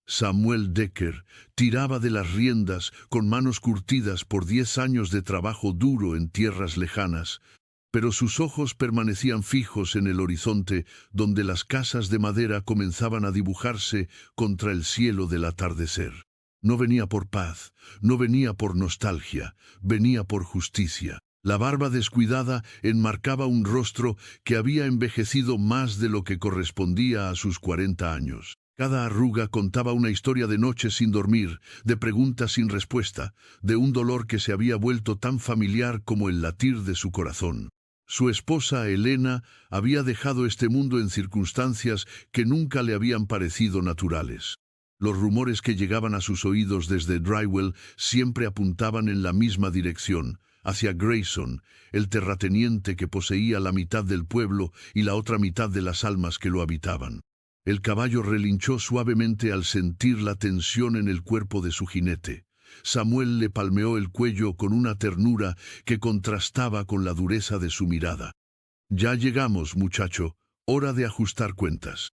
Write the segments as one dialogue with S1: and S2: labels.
S1: Samuel Decker tiraba de las riendas con manos curtidas por 10 años de trabajo duro en tierras lejanas, pero sus ojos permanecían fijos en el horizonte donde las casas de madera comenzaban a dibujarse contra el cielo del atardecer. No venía por paz, no venía por nostalgia, venía por justicia. La barba descuidada enmarcaba un rostro que había envejecido más de lo que correspondía a sus 40 años. Cada arruga contaba una historia de noches sin dormir, de preguntas sin respuesta, de un dolor que se había vuelto tan familiar como el latir de su corazón. Su esposa, Elena, había dejado este mundo en circunstancias que nunca le habían parecido naturales. Los rumores que llegaban a sus oídos desde Drywell siempre apuntaban en la misma dirección, hacia Grayson, el terrateniente que poseía la mitad del pueblo y la otra mitad de las almas que lo habitaban. El caballo relinchó suavemente al sentir la tensión en el cuerpo de su jinete. Samuel le palmeó el cuello con una ternura que contrastaba con la dureza de su mirada. «Ya llegamos, muchacho, hora de ajustar cuentas».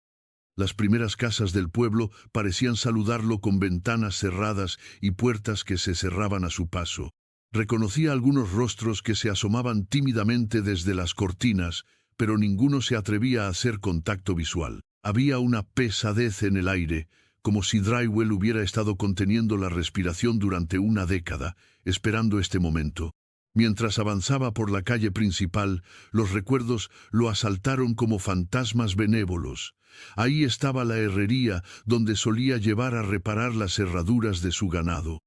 S1: Las primeras casas del pueblo parecían saludarlo con ventanas cerradas y puertas que se cerraban a su paso. Reconocía algunos rostros que se asomaban tímidamente desde las cortinas, pero ninguno se atrevía a hacer contacto visual. Había una pesadez en el aire, como si Drywell hubiera estado conteniendo la respiración durante una década, esperando este momento. Mientras avanzaba por la calle principal, los recuerdos lo asaltaron como fantasmas benévolos. Ahí estaba la herrería donde solía llevar a reparar las herraduras de su ganado.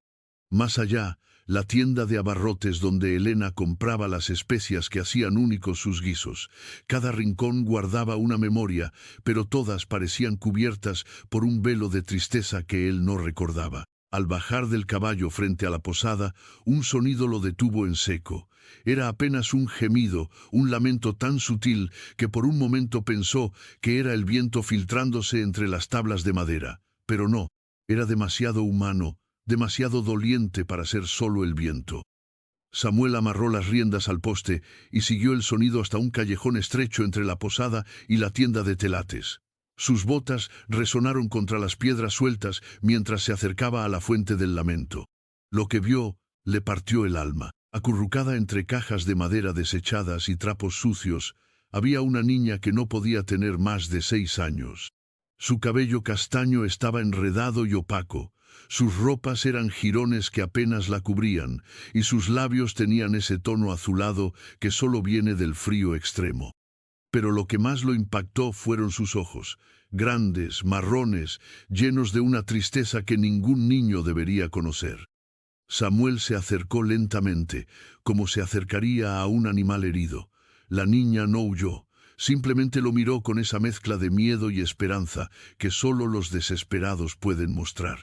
S1: Más allá, la tienda de abarrotes donde Elena compraba las especias que hacían únicos sus guisos. Cada rincón guardaba una memoria, pero todas parecían cubiertas por un velo de tristeza que él no recordaba. Al bajar del caballo frente a la posada, un sonido lo detuvo en seco. Era apenas un gemido, un lamento tan sutil que por un momento pensó que era el viento filtrándose entre las tablas de madera. Pero no, era demasiado humano, demasiado doliente para ser solo el viento. Samuel amarró las riendas al poste y siguió el sonido hasta un callejón estrecho entre la posada y la tienda de telates. Sus botas resonaron contra las piedras sueltas mientras se acercaba a la fuente del lamento. Lo que vio le partió el alma. Acurrucada entre cajas de madera desechadas y trapos sucios, había una niña que no podía tener más de 6 años. Su cabello castaño estaba enredado y opaco. Sus ropas eran jirones que apenas la cubrían, y sus labios tenían ese tono azulado que solo viene del frío extremo. Pero lo que más lo impactó fueron sus ojos, grandes, marrones, llenos de una tristeza que ningún niño debería conocer. Samuel se acercó lentamente, como se acercaría a un animal herido. La niña no huyó, simplemente lo miró con esa mezcla de miedo y esperanza que solo los desesperados pueden mostrar.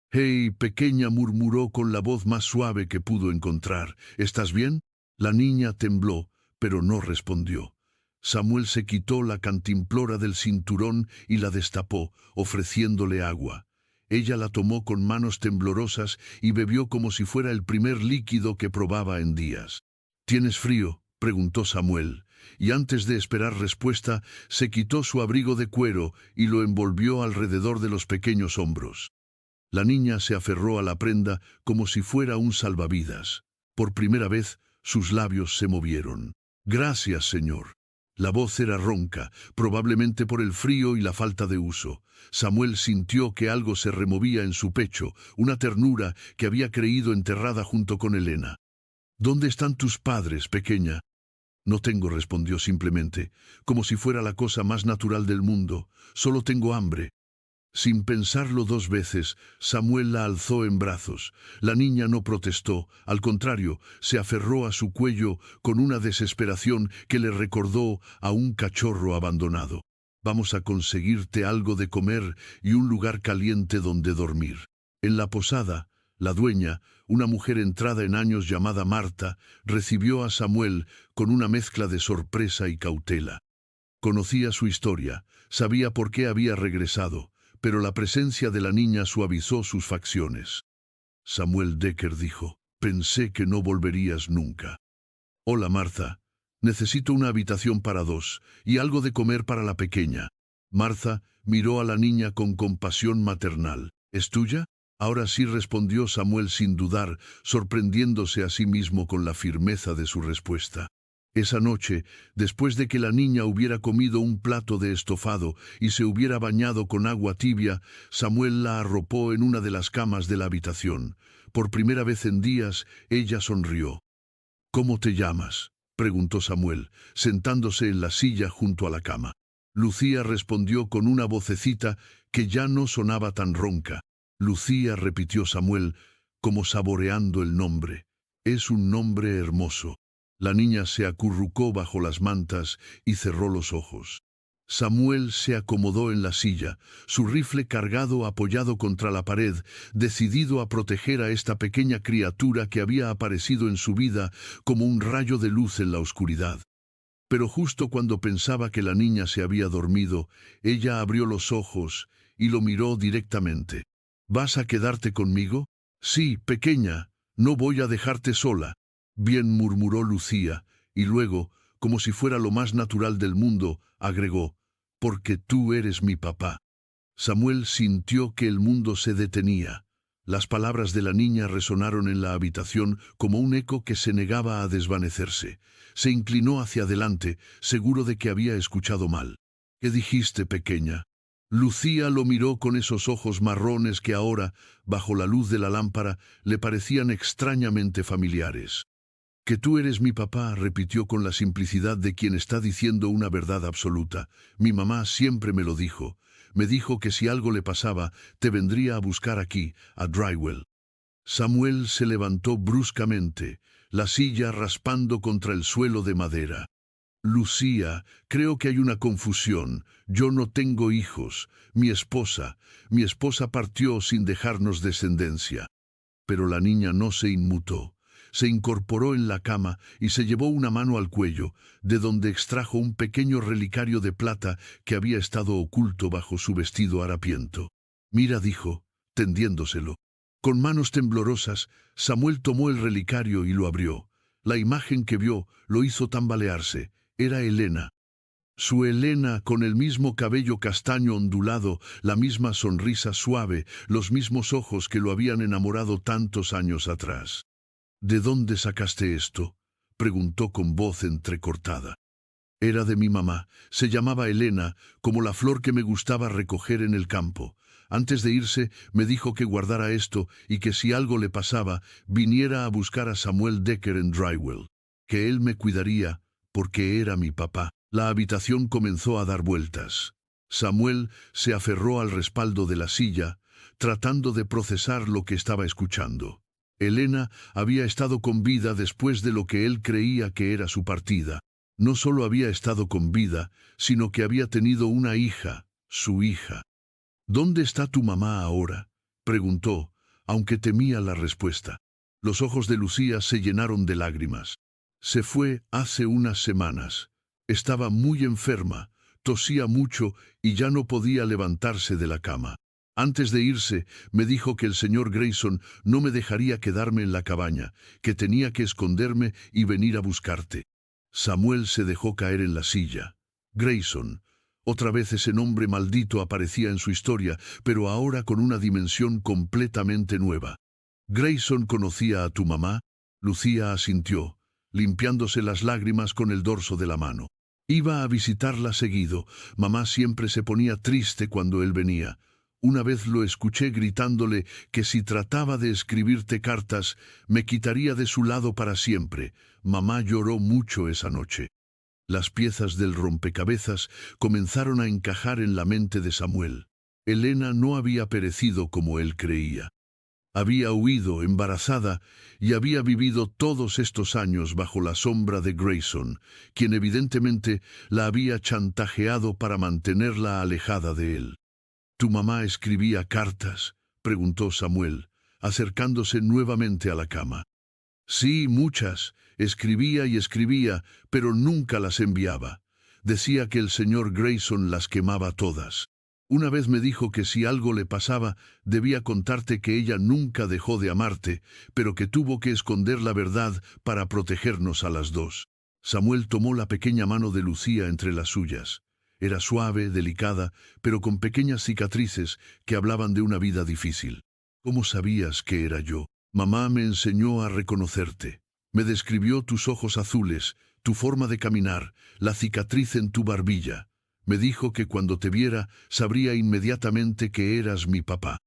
S1: «Hey, pequeña», murmuró con la voz más suave que pudo encontrar. «¿Estás bien?» La niña tembló, pero no respondió. Samuel se quitó la cantimplora del cinturón y la destapó, ofreciéndole agua. Ella la tomó con manos temblorosas y bebió como si fuera el primer líquido que probaba en días. «¿Tienes frío?», preguntó Samuel, y antes de esperar respuesta, se quitó su abrigo de cuero y lo envolvió alrededor de los pequeños hombros. La niña se aferró a la prenda como si fuera un salvavidas. Por primera vez, sus labios se movieron. «Gracias, señor». La voz era ronca, probablemente por el frío y la falta de uso. Samuel sintió que algo se removía en su pecho, una ternura que había creído enterrada junto con Elena. «¿Dónde están tus padres, pequeña?» «No tengo», respondió simplemente, como si fuera la cosa más natural del mundo. «Solo tengo hambre». Sin pensarlo 2 veces, Samuel la alzó en brazos. La niña no protestó, al contrario, se aferró a su cuello con una desesperación que le recordó a un cachorro abandonado. «Vamos a conseguirte algo de comer y un lugar caliente donde dormir». En la posada, la dueña, una mujer entrada en años llamada Marta, recibió a Samuel con una mezcla de sorpresa y cautela. Conocía su historia, sabía por qué había regresado, pero la presencia de la niña suavizó sus facciones. Samuel Decker dijo: «Pensé que no volverías nunca». «Hola, Martha. Necesito una habitación para 2 y algo de comer para la pequeña». Martha miró a la niña con compasión maternal. ¿Es tuya? Ahora sí, respondió Samuel sin dudar, sorprendiéndose a sí mismo con la firmeza de su respuesta. Esa noche, después de que la niña hubiera comido un plato de estofado y se hubiera bañado con agua tibia, Samuel la arropó en una de las camas de la habitación. Por primera vez en días, ella sonrió. ¿Cómo te llamas?, preguntó Samuel, sentándose en la silla junto a la cama. Lucía respondió con una vocecita que ya no sonaba tan ronca. Lucía, repitió Samuel, como saboreando el nombre. Es un nombre hermoso. La niña se acurrucó bajo las mantas y cerró los ojos. Samuel se acomodó en la silla, su rifle cargado apoyado contra la pared, decidido a proteger a esta pequeña criatura que había aparecido en su vida como un rayo de luz en la oscuridad. Pero justo cuando pensaba que la niña se había dormido, ella abrió los ojos y lo miró directamente. ¿Vas a quedarte conmigo? Sí, pequeña, no voy a dejarte sola. Bien, murmuró Lucía, y luego, como si fuera lo más natural del mundo, agregó, porque tú eres mi papá. Samuel sintió que el mundo se detenía. Las palabras de la niña resonaron en la habitación como un eco que se negaba a desvanecerse. Se inclinó hacia adelante, seguro de que había escuchado mal. ¿Qué dijiste, pequeña? Lucía lo miró con esos ojos marrones que ahora, bajo la luz de la lámpara, le parecían extrañamente familiares. Que tú eres mi papá, repitió con la simplicidad de quien está diciendo una verdad absoluta. Mi mamá siempre me lo dijo. Me dijo que si algo le pasaba, te vendría a buscar aquí, a Drywell. Samuel se levantó bruscamente, la silla raspando contra el suelo de madera. Lucía, creo que hay una confusión. Yo no tengo hijos. Mi esposa partió sin dejarnos descendencia. Pero la niña no se inmutó. Se incorporó en la cama y se llevó una mano al cuello, de donde extrajo un pequeño relicario de plata que había estado oculto bajo su vestido harapiento. Mira, dijo, tendiéndoselo. Con manos temblorosas, Samuel tomó el relicario y lo abrió. La imagen que vio lo hizo tambalearse. Era Elena. Su Elena, con el mismo cabello castaño ondulado, la misma sonrisa suave, los mismos ojos que lo habían enamorado tantos años atrás. ¿De dónde sacaste esto?, preguntó con voz entrecortada. Era de mi mamá. Se llamaba Elena, como la flor que me gustaba recoger en el campo. Antes de irse, me dijo que guardara esto y que si algo le pasaba, viniera a buscar a Samuel Decker en Drywell. Que él me cuidaría, porque era mi papá. La habitación comenzó a dar vueltas. Samuel se aferró al respaldo de la silla, tratando de procesar lo que estaba escuchando. Elena había estado con vida después de lo que él creía que era su partida. No solo había estado con vida, sino que había tenido una hija, su hija. ¿Dónde está tu mamá ahora?, preguntó, aunque temía la respuesta. Los ojos de Lucía se llenaron de lágrimas. Se fue hace unas semanas. Estaba muy enferma, tosía mucho y ya no podía levantarse de la cama. Antes de irse, me dijo que el señor Grayson no me dejaría quedarme en la cabaña, que tenía que esconderme y venir a buscarte. Samuel se dejó caer en la silla. Grayson. Otra vez ese nombre maldito aparecía en su historia, pero ahora con una dimensión completamente nueva. ¿Grayson conocía a tu mamá? Lucía asintió, limpiándose las lágrimas con el dorso de la mano. Iba a visitarla seguido. Mamá siempre se ponía triste cuando él venía. Una vez lo escuché gritándole que si trataba de escribirte cartas, me quitaría de su lado para siempre. Mamá lloró mucho esa noche. Las piezas del rompecabezas comenzaron a encajar en la mente de Samuel. Elena no había perecido como él creía. Había huido embarazada y había vivido todos estos años bajo la sombra de Grayson, quien evidentemente la había chantajeado para mantenerla alejada de él. ¿Tu mamá escribía cartas?, preguntó Samuel, acercándose nuevamente a la cama. Sí, muchas. Escribía y escribía, pero nunca las enviaba. Decía que el señor Grayson las quemaba todas. Una vez me dijo que si algo le pasaba, debía contarte que ella nunca dejó de amarte, pero que tuvo que esconder la verdad para protegernos a las dos. Samuel tomó la pequeña mano de Lucía entre las suyas. Era suave, delicada, pero con pequeñas cicatrices que hablaban de una vida difícil. ¿Cómo sabías que era yo? Mamá me enseñó a reconocerte. Me describió tus ojos azules, tu forma de caminar, la cicatriz en tu barbilla. Me dijo que cuando te viera sabría inmediatamente que eras mi papá.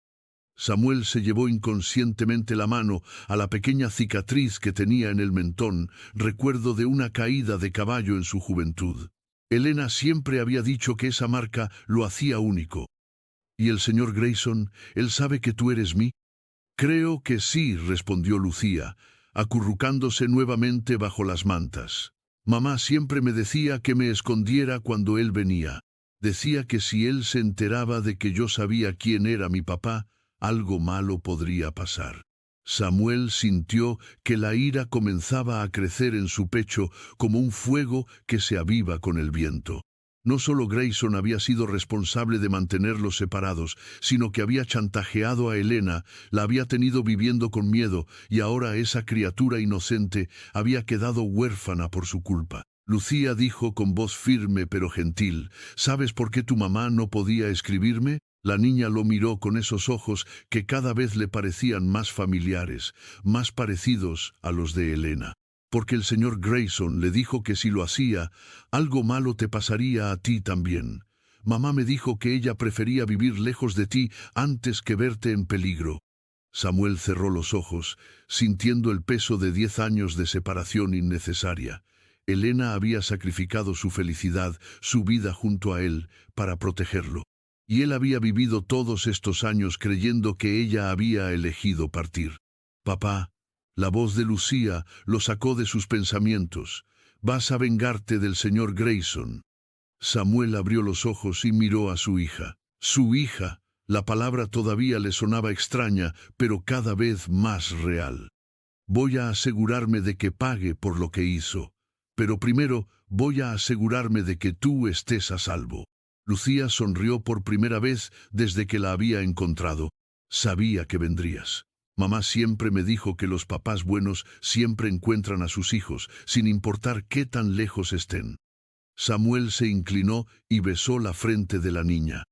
S1: Samuel se llevó inconscientemente la mano a la pequeña cicatriz que tenía en el mentón, recuerdo de una caída de caballo en su juventud. Elena siempre había dicho que esa marca lo hacía único. ¿Y el señor Grayson, él sabe que tú eres mí? Creo que sí, respondió Lucía, acurrucándose nuevamente bajo las mantas. Mamá siempre me decía que me escondiera cuando él venía. Decía que si él se enteraba de que yo sabía quién era mi papá, algo malo podría pasar. Samuel sintió que la ira comenzaba a crecer en su pecho como un fuego que se aviva con el viento. No solo Grayson había sido responsable de mantenerlos separados, sino que había chantajeado a Elena, la había tenido viviendo con miedo, y ahora esa criatura inocente había quedado huérfana por su culpa. Lucía dijo con voz firme pero gentil, ¿sabes por qué tu mamá no podía escribirme? La niña lo miró con esos ojos que cada vez le parecían más familiares, más parecidos a los de Elena. Porque el señor Grayson le dijo que si lo hacía, algo malo te pasaría a ti también. Mamá me dijo que ella prefería vivir lejos de ti antes que verte en peligro. Samuel cerró los ojos, sintiendo el peso de 10 años de separación innecesaria. Elena había sacrificado su felicidad, su vida junto a él, para protegerlo. Y él había vivido todos estos años creyendo que ella había elegido partir. Papá, la voz de Lucía lo sacó de sus pensamientos. Vas a vengarte del señor Grayson. Samuel abrió los ojos y miró a su hija. Su hija, la palabra todavía le sonaba extraña, pero cada vez más real. Voy a asegurarme de que pague por lo que hizo. Pero primero voy a asegurarme de que tú estés a salvo. Lucía sonrió por primera vez desde que la había encontrado. Sabía que vendrías. Mamá siempre me dijo que los papás buenos siempre encuentran a sus hijos, sin importar qué tan lejos estén. Samuel se inclinó y besó la frente de la niña.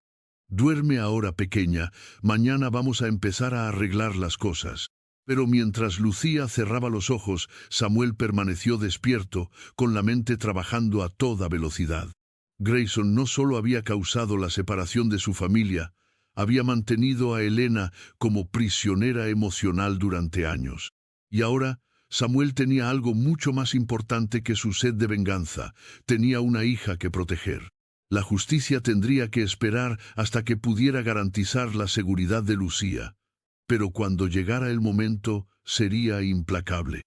S1: Duerme ahora, pequeña, mañana vamos a empezar a arreglar las cosas. Pero mientras Lucía cerraba los ojos, Samuel permaneció despierto, con la mente trabajando a toda velocidad. Grayson no solo había causado la separación de su familia, había mantenido a Elena como prisionera emocional durante años. Y ahora, Samuel tenía algo mucho más importante que su sed de venganza. Tenía una hija que proteger. La justicia tendría que esperar hasta que pudiera garantizar la seguridad de Lucía. Pero cuando llegara el momento, sería implacable.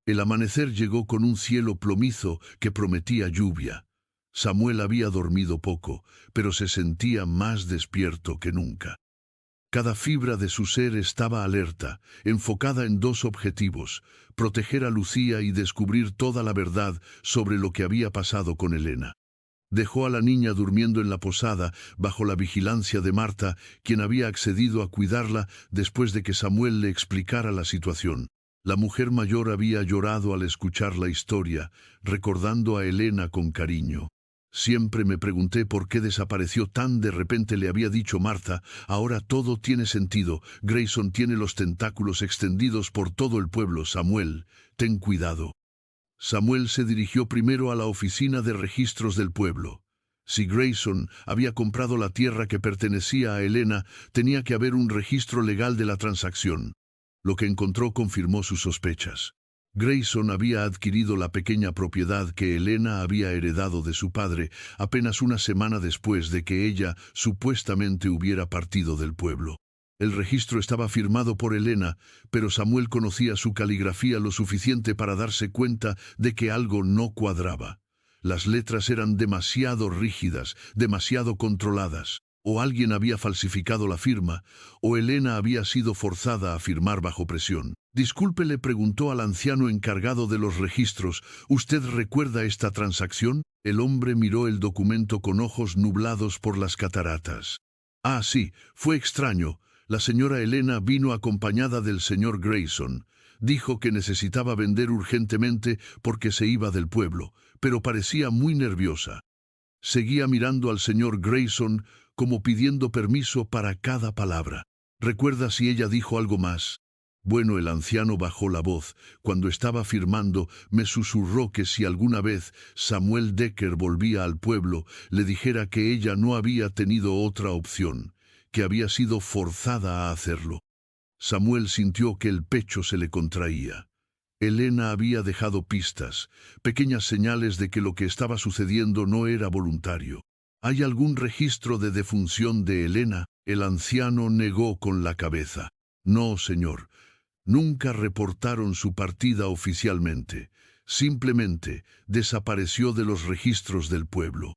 S1: El amanecer llegó con un cielo plomizo que prometía lluvia. Samuel había dormido poco, pero se sentía más despierto que nunca. Cada fibra de su ser estaba alerta, enfocada en dos objetivos: proteger a Lucía y descubrir toda la verdad sobre lo que había pasado con Elena. Dejó a la niña durmiendo en la posada, bajo la vigilancia de Marta, quien había accedido a cuidarla después de que Samuel le explicara la situación. La mujer mayor había llorado al escuchar la historia, recordando a Elena con cariño. Siempre me pregunté por qué desapareció tan de repente, le había dicho Marta. Ahora todo tiene sentido. Grayson tiene los tentáculos extendidos por todo el pueblo. Samuel, ten cuidado. Samuel se dirigió primero a la oficina de registros del pueblo. Si Grayson había comprado la tierra que pertenecía a Elena, tenía que haber un registro legal de la transacción. Lo que encontró confirmó sus sospechas. Grayson había adquirido la pequeña propiedad que Elena había heredado de su padre apenas una semana después de que ella supuestamente hubiera partido del pueblo. El registro estaba firmado por Elena, pero Samuel conocía su caligrafía lo suficiente para darse cuenta de que algo no cuadraba. Las letras eran demasiado rígidas, demasiado controladas. O alguien había falsificado la firma, o Elena había sido forzada a firmar bajo presión. Disculpe, le preguntó al anciano encargado de los registros, ¿usted recuerda esta transacción? El hombre miró el documento con ojos nublados por las cataratas. Ah, sí, fue extraño. La señora Elena vino acompañada del señor Grayson. Dijo que necesitaba vender urgentemente porque se iba del pueblo, pero parecía muy nerviosa. Seguía mirando al señor Grayson como pidiendo permiso para cada palabra. ¿Recuerda si ella dijo algo más? Bueno, el anciano bajó la voz. Cuando estaba firmando, me susurró que si alguna vez Samuel Decker volvía al pueblo, le dijera que ella no había tenido otra opción, que había sido forzada a hacerlo. Samuel sintió que el pecho se le contraía. Elena había dejado pistas, pequeñas señales de que lo que estaba sucediendo no era voluntario. ¿Hay algún registro de defunción de Elena? El anciano negó con la cabeza. No, señor. Nunca reportaron su partida oficialmente. Simplemente desapareció de los registros del pueblo.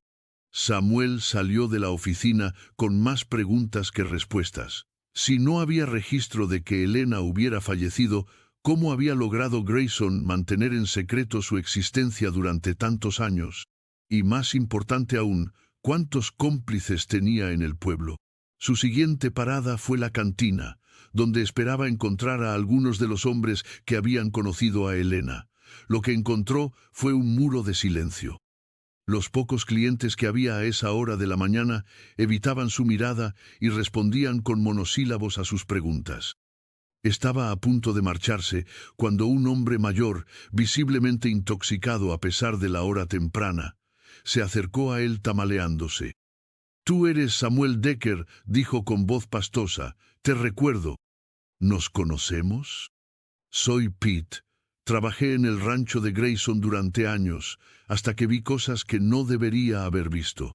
S1: Samuel salió de la oficina con más preguntas que respuestas. Si no había registro de que Elena hubiera fallecido, ¿cómo había logrado Grayson mantener en secreto su existencia durante tantos años? Y más importante aún, ¿cuántos cómplices tenía en el pueblo? Su siguiente parada fue la cantina, donde esperaba encontrar a algunos de los hombres que habían conocido a Elena. Lo que encontró fue un muro de silencio. Los pocos clientes que había a esa hora de la mañana evitaban su mirada y respondían con monosílabos a sus preguntas. Estaba a punto de marcharse cuando un hombre mayor, visiblemente intoxicado a pesar de la hora temprana, se acercó a él tambaleándose. «Tú eres Samuel Decker», dijo con voz pastosa. «Te recuerdo». «¿Nos conocemos?» «Soy Pete. Trabajé en el rancho de Grayson durante años, hasta que vi cosas que no debería haber visto».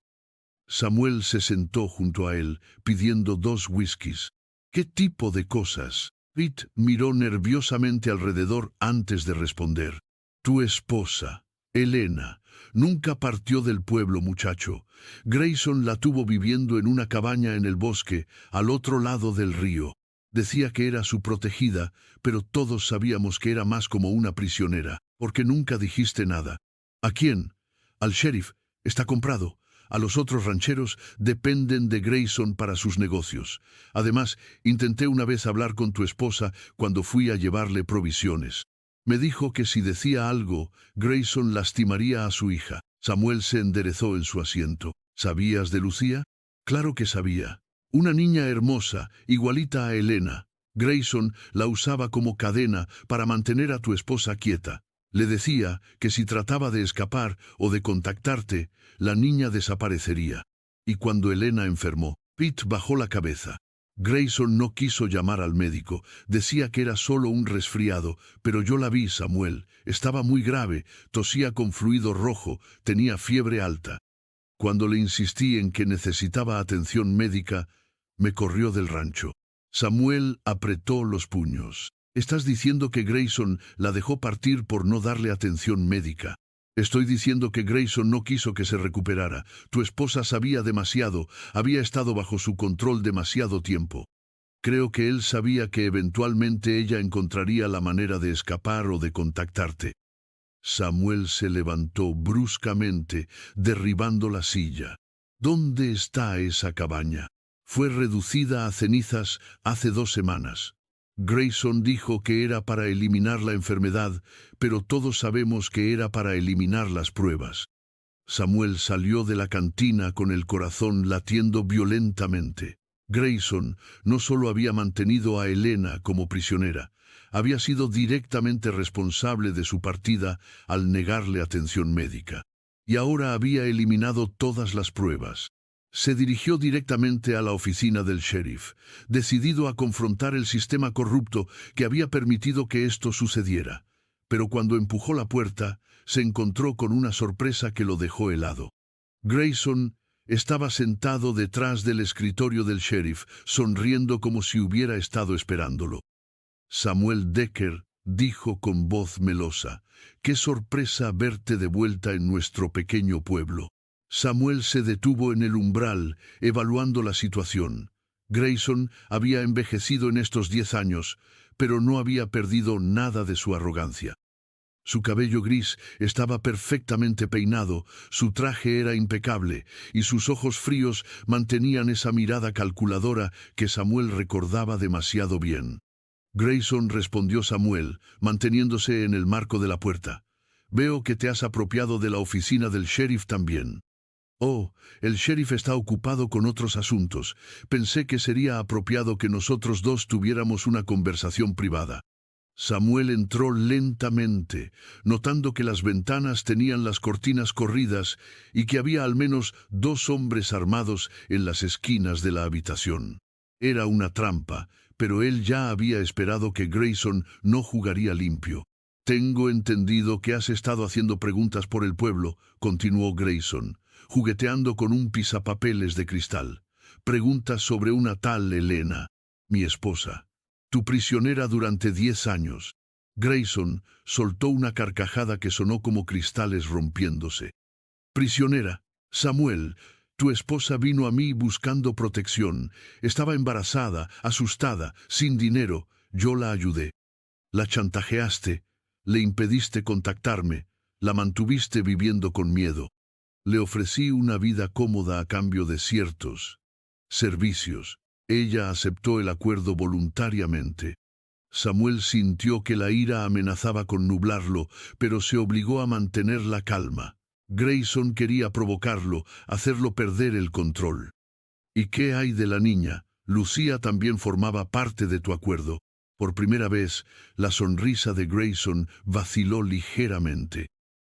S1: Samuel se sentó junto a él, pidiendo 2 whiskies. «¿Qué tipo de cosas?» Pete miró nerviosamente alrededor antes de responder. «Tu esposa, Elena, nunca partió del pueblo, muchacho. Grayson la tuvo viviendo en una cabaña en el bosque, al otro lado del río. Decía que era su protegida, pero todos sabíamos que era más como una prisionera, porque nunca dijiste nada». «¿A quién?» «Al sheriff. Está comprado. A los otros rancheros dependen de Grayson para sus negocios. Además, intenté una vez hablar con tu esposa cuando fui a llevarle provisiones. Me dijo que si decía algo, Grayson lastimaría a su hija». Samuel se enderezó en su asiento. «¿Sabías de Lucía?» «Claro que sabía. Una niña hermosa, igualita a Elena. Grayson la usaba como cadena para mantener a tu esposa quieta. Le decía que si trataba de escapar o de contactarte, la niña desaparecería». Y cuando Elena enfermó, Pete bajó la cabeza. «Grayson no quiso llamar al médico. Decía que era solo un resfriado, pero yo la vi, Samuel. Estaba muy grave, tosía con fluido rojo, tenía fiebre alta. Cuando le insistí en que necesitaba atención médica, me corrió del rancho». Samuel apretó los puños. «Estás diciendo que Grayson la dejó partir por no darle atención médica». «Estoy diciendo que Grayson no quiso que se recuperara. Tu esposa sabía demasiado, había estado bajo su control demasiado tiempo. Creo que él sabía que eventualmente ella encontraría la manera de escapar o de contactarte». Samuel se levantó bruscamente, derribando la silla. «¿Dónde está esa cabaña? Fue reducida a cenizas hace 2 semanas. Grayson dijo que era para eliminar la enfermedad, pero todos sabemos que era para eliminar las pruebas». Samuel salió de la cantina con el corazón latiendo violentamente. Grayson no solo había mantenido a Elena como prisionera, había sido directamente responsable de su partida al negarle atención médica. Y ahora había eliminado todas las pruebas. Se dirigió directamente a la oficina del sheriff, decidido a confrontar el sistema corrupto que había permitido que esto sucediera. Pero cuando empujó la puerta, se encontró con una sorpresa que lo dejó helado. Grayson estaba sentado detrás del escritorio del sheriff, sonriendo como si hubiera estado esperándolo. «Samuel Decker», dijo con voz melosa, «qué sorpresa verte de vuelta en nuestro pequeño pueblo». Samuel se detuvo en el umbral, evaluando la situación. Grayson había envejecido en estos 10 años, pero no había perdido nada de su arrogancia. Su cabello gris estaba perfectamente peinado, su traje era impecable, y sus ojos fríos mantenían esa mirada calculadora que Samuel recordaba demasiado bien. «Grayson», respondió Samuel, manteniéndose en el marco de la puerta. «Veo que te has apropiado de la oficina del sheriff también». Oh, el sheriff está ocupado con otros asuntos. Pensé que sería apropiado que nosotros dos tuviéramos una conversación privada. Samuel entró lentamente, notando que las ventanas tenían las cortinas corridas y que había al menos 2 hombres armados en las esquinas de la habitación. Era una trampa, pero él ya había esperado que Grayson no jugaría limpio. «Tengo entendido que has estado haciendo preguntas por el pueblo», continuó Grayson, jugueteando con un pisapapeles de cristal. «Preguntas sobre una tal Elena, mi esposa. Tu prisionera durante 10 años». Grayson soltó una carcajada que sonó como cristales rompiéndose. «Prisionera, Samuel, tu esposa vino a mí buscando protección. Estaba embarazada, asustada, sin dinero. Yo la ayudé. La chantajeaste, le impediste contactarme, la mantuviste viviendo con miedo. Le ofrecí una vida cómoda a cambio de ciertos servicios. Ella aceptó el acuerdo voluntariamente». Samuel sintió que la ira amenazaba con nublarlo, pero se obligó a mantener la calma. Grayson quería provocarlo, hacerlo perder el control. «¿Y qué hay de la niña? Lucía también formaba parte de tu acuerdo». Por primera vez, la sonrisa de Grayson vaciló ligeramente.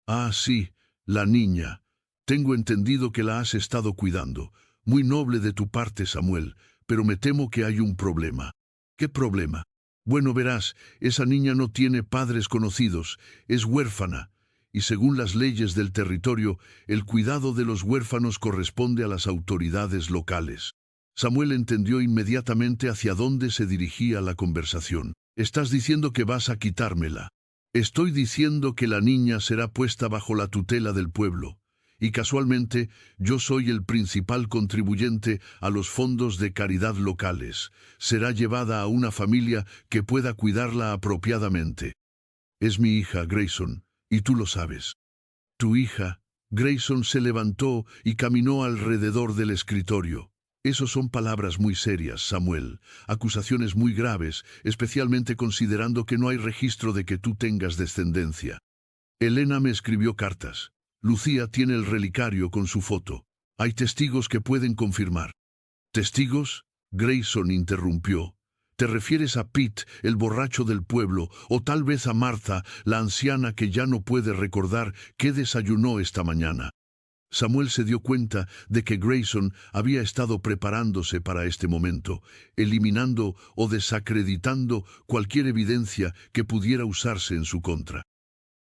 S1: «Ah, sí, la niña. Tengo entendido que la has estado cuidando. Muy noble de tu parte, Samuel, pero me temo que hay un problema». «¿Qué problema?» «Bueno, verás, esa niña no tiene padres conocidos, es huérfana, y según las leyes del territorio, el cuidado de los huérfanos corresponde a las autoridades locales». Samuel entendió inmediatamente hacia dónde se dirigía la conversación. «Estás diciendo que vas a quitármela». «Estoy diciendo que la niña será puesta bajo la tutela del pueblo. Y casualmente, yo soy el principal contribuyente a los fondos de caridad locales. Será llevada a una familia que pueda cuidarla apropiadamente. Es mi hija, Grayson, y tú lo sabes». «¿Tu hija?» Grayson se levantó y caminó alrededor del escritorio. «Esos son palabras muy serias, Samuel, acusaciones muy graves, especialmente considerando que no hay registro de que tú tengas descendencia. Elena me escribió cartas. Lucía tiene el relicario con su foto. Hay testigos que pueden confirmar». «¿Testigos?», Grayson interrumpió. «¿Te refieres a Pete, el borracho del pueblo, o tal vez a Martha, la anciana que ya no puede recordar qué desayunó esta mañana?» Samuel se dio cuenta de que Grayson había estado preparándose para este momento, eliminando o desacreditando cualquier evidencia que pudiera usarse en su contra.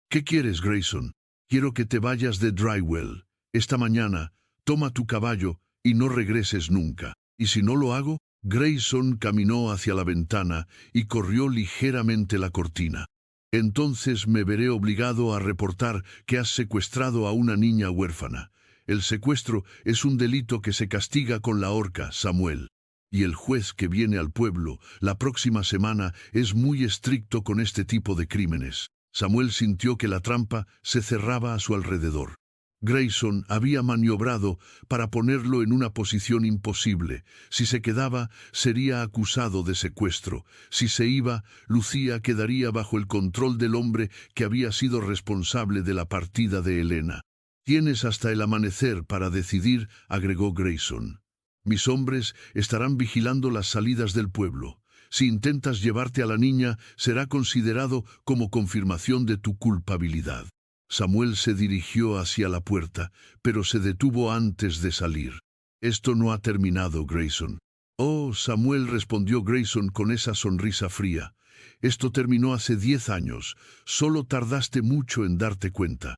S1: «¿Qué quieres, Grayson?» «Quiero que te vayas de Drywell. Esta mañana, toma tu caballo y no regreses nunca. ¿Y si no lo hago?». Grayson caminó hacia la ventana y corrió ligeramente la cortina. «Entonces me veré obligado a reportar que has secuestrado a una niña huérfana. El secuestro es un delito que se castiga con la horca, Samuel. Y el juez que viene al pueblo la próxima semana es muy estricto con este tipo de crímenes». Samuel sintió que la trampa se cerraba a su alrededor. Grayson había maniobrado para ponerlo en una posición imposible. Si se quedaba, sería acusado de secuestro. Si se iba, Lucía quedaría bajo el control del hombre que había sido responsable de la partida de Elena. «Tienes hasta el amanecer para decidir», agregó Grayson. «Mis hombres estarán vigilando las salidas del pueblo. Si intentas llevarte a la niña, será considerado como confirmación de tu culpabilidad». Samuel se dirigió hacia la puerta, pero se detuvo antes de salir. «Esto no ha terminado, Grayson». «Oh, Samuel», respondió Grayson con esa sonrisa fría. «Esto terminó hace 10 años. Solo tardaste mucho en darte cuenta».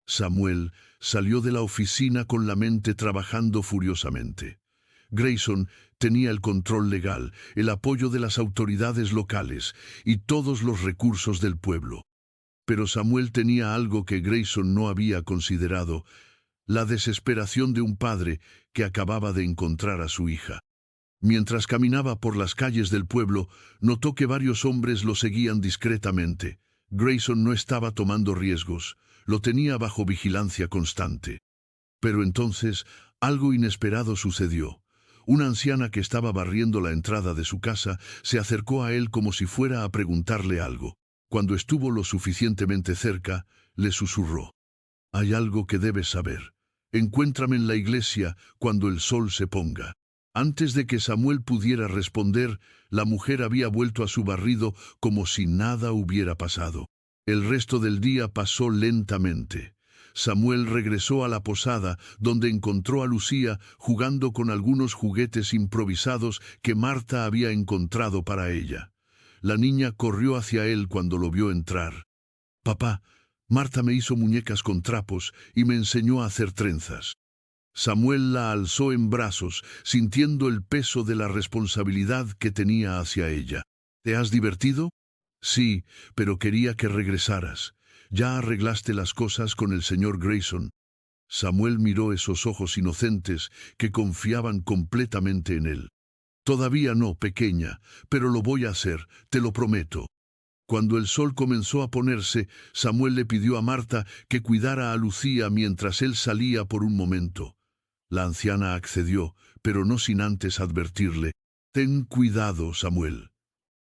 S1: Samuel salió de la oficina con la mente trabajando furiosamente. Grayson tenía el control legal, el apoyo de las autoridades locales y todos los recursos del pueblo. Pero Samuel tenía algo que Grayson no había considerado: la desesperación de un padre que acababa de encontrar a su hija. Mientras caminaba por las calles del pueblo, notó que varios hombres lo seguían discretamente. Grayson no estaba tomando riesgos, lo tenía bajo vigilancia constante. Pero entonces algo inesperado sucedió. Una anciana que estaba barriendo la entrada de su casa se acercó a él como si fuera a preguntarle algo. Cuando estuvo lo suficientemente cerca, le susurró: «Hay algo que debes saber. Encuéntrame en la iglesia cuando el sol se ponga. Antes de que Samuel pudiera responder, la mujer había vuelto a su barrido como si nada hubiera pasado. El resto del día pasó lentamente. Samuel regresó a la posada, donde encontró a Lucía jugando con algunos juguetes improvisados que Marta había encontrado para ella. La niña corrió hacia él cuando lo vio entrar. «Papá, Marta me hizo muñecas con trapos y me enseñó a hacer trenzas». Samuel la alzó en brazos, sintiendo el peso de la responsabilidad que tenía hacia ella. «¿Te has divertido?» «Sí, pero quería que regresaras. ¿Ya arreglaste las cosas con el señor Grayson?» Samuel miró esos ojos inocentes que confiaban completamente en él. «Todavía no, pequeña, pero lo voy a hacer, te lo prometo». Cuando el sol comenzó a ponerse, Samuel le pidió a Marta que cuidara a Lucía mientras él salía por un momento. La anciana accedió, pero no sin antes advertirle: «Ten cuidado, Samuel.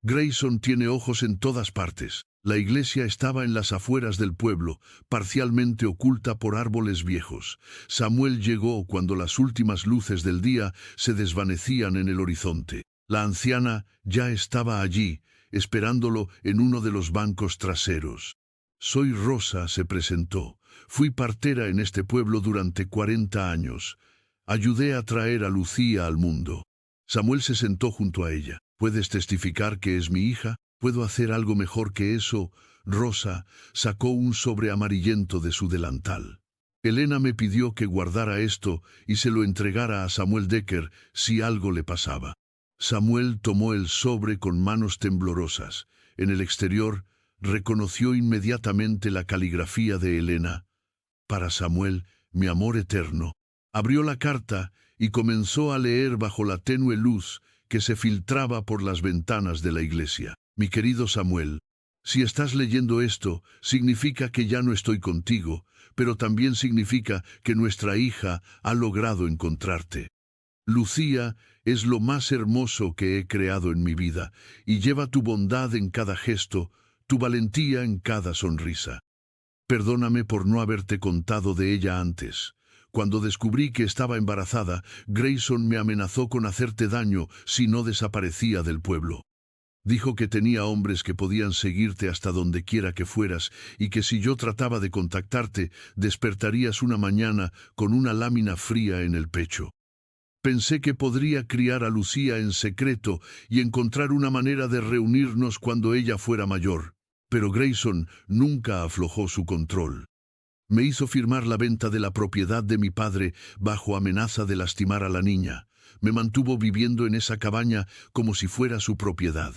S1: Grayson tiene ojos en todas partes». La iglesia estaba en las afueras del pueblo, parcialmente oculta por árboles viejos. Samuel llegó cuando las últimas luces del día se desvanecían en el horizonte. La anciana ya estaba allí, esperándolo en uno de los bancos traseros. «Soy Rosa», se presentó. «Fui partera en este pueblo durante 40 años. Ayudé a traer a Lucía al mundo». Samuel se sentó junto a ella. «¿Puedes testificar que es mi hija? ¿Puedo hacer algo mejor que eso?» Rosa sacó un sobre amarillento de su delantal. «Elena me pidió que guardara esto y se lo entregara a Samuel Decker si algo le pasaba». Samuel tomó el sobre con manos temblorosas. En el exterior reconoció inmediatamente la caligrafía de Elena. «Para Samuel, mi amor eterno». Abrió la carta y comenzó a leer bajo la tenue luz que se filtraba por las ventanas de la iglesia. «Mi querido Samuel, si estás leyendo esto, significa que ya no estoy contigo, pero también significa que nuestra hija ha logrado encontrarte. Lucía es lo más hermoso que he creado en mi vida, y lleva tu bondad en cada gesto, tu valentía en cada sonrisa. Perdóname por no haberte contado de ella antes. Cuando descubrí que estaba embarazada, Grayson me amenazó con hacerte daño si no desaparecía del pueblo. Dijo que tenía hombres que podían seguirte hasta donde quiera que fueras y que si yo trataba de contactarte, despertarías una mañana con una lámina fría en el pecho. Pensé que podría criar a Lucía en secreto y encontrar una manera de reunirnos cuando ella fuera mayor. Pero Grayson nunca aflojó su control. Me hizo firmar la venta de la propiedad de mi padre bajo amenaza de lastimar a la niña. Me mantuvo viviendo en esa cabaña como si fuera su propiedad.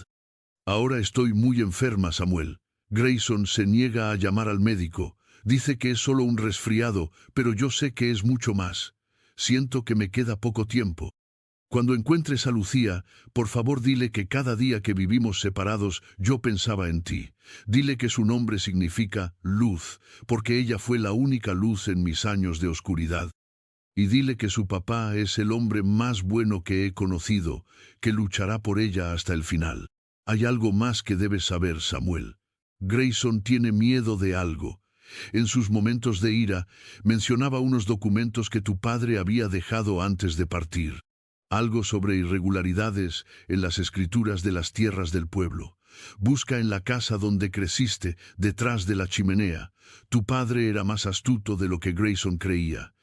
S1: Ahora estoy muy enferma, Samuel. Grayson se niega a llamar al médico. Dice que es solo un resfriado, pero yo sé que es mucho más. Siento que me queda poco tiempo. Cuando encuentres a Lucía, por favor dile que cada día que vivimos separados yo pensaba en ti. Dile que su nombre significa luz, porque ella fue la única luz en mis años de oscuridad. Y dile que su papá es el hombre más bueno que he conocido, que luchará por ella hasta el final. Hay algo más que debes saber, Samuel. Grayson tiene miedo de algo. En sus momentos de ira, mencionaba unos documentos que tu padre había dejado antes de partir. Algo sobre irregularidades en las escrituras de las tierras del pueblo. Busca en la casa donde creciste, detrás de la chimenea. Tu padre era más astuto de lo que Grayson creía.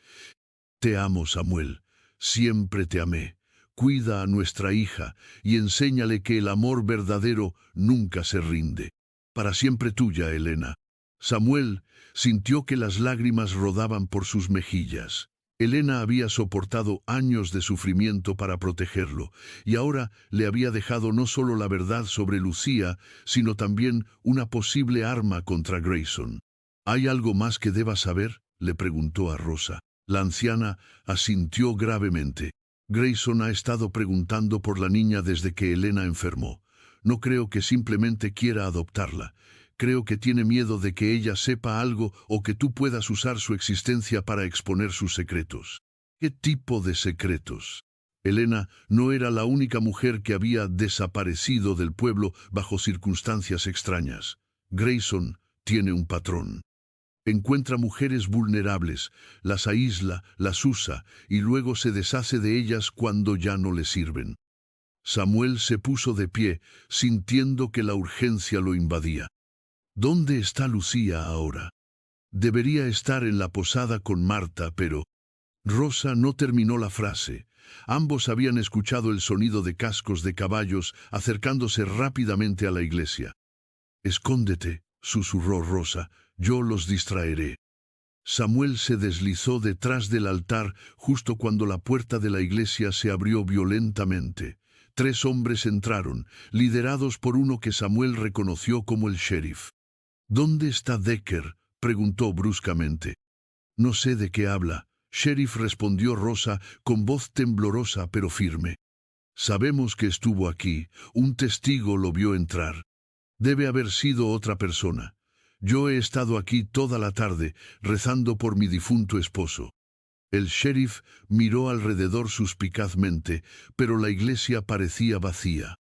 S1: Te amo, Samuel. Siempre te amé. Cuida a nuestra hija y enséñale que el amor verdadero nunca se rinde. Para siempre tuya, Elena. Samuel sintió que las lágrimas rodaban por sus mejillas. Elena había soportado años de sufrimiento para protegerlo, y ahora le había dejado no solo la verdad sobre Lucía, sino también una posible arma contra Grayson. ¿Hay algo más que deba saber?, le preguntó a Rosa. La anciana asintió gravemente. Grayson ha estado preguntando por la niña desde que Elena enfermó. No creo que simplemente quiera adoptarla. Creo que tiene miedo de que ella sepa algo o que tú puedas usar su existencia para exponer sus secretos. ¿Qué tipo de secretos? Elena no era la única mujer que había desaparecido del pueblo bajo circunstancias extrañas. Grayson tiene un patrón. Encuentra mujeres vulnerables, las aísla, las usa, y luego se deshace de ellas cuando ya no le sirven. Samuel se puso de pie, sintiendo que la urgencia lo invadía. ¿Dónde está Lucía ahora? Debería estar en la posada con Marta, pero... Rosa no terminó la frase. Ambos habían escuchado el sonido de cascos de caballos acercándose rápidamente a la iglesia. «Escóndete», susurró Rosa, «yo los distraeré». Samuel se deslizó detrás del altar justo cuando la puerta de la iglesia se abrió violentamente. 3 hombres entraron, liderados por uno que Samuel reconoció como el sheriff. «¿Dónde está Decker?», preguntó bruscamente. «No sé de qué habla», sheriff, respondió Rosa con voz temblorosa pero firme. «Sabemos que estuvo aquí, un testigo lo vio entrar. Debe haber sido otra persona. Yo he estado aquí toda la tarde, rezando por mi difunto esposo». El sheriff miró alrededor suspicazmente, pero la iglesia parecía vacía.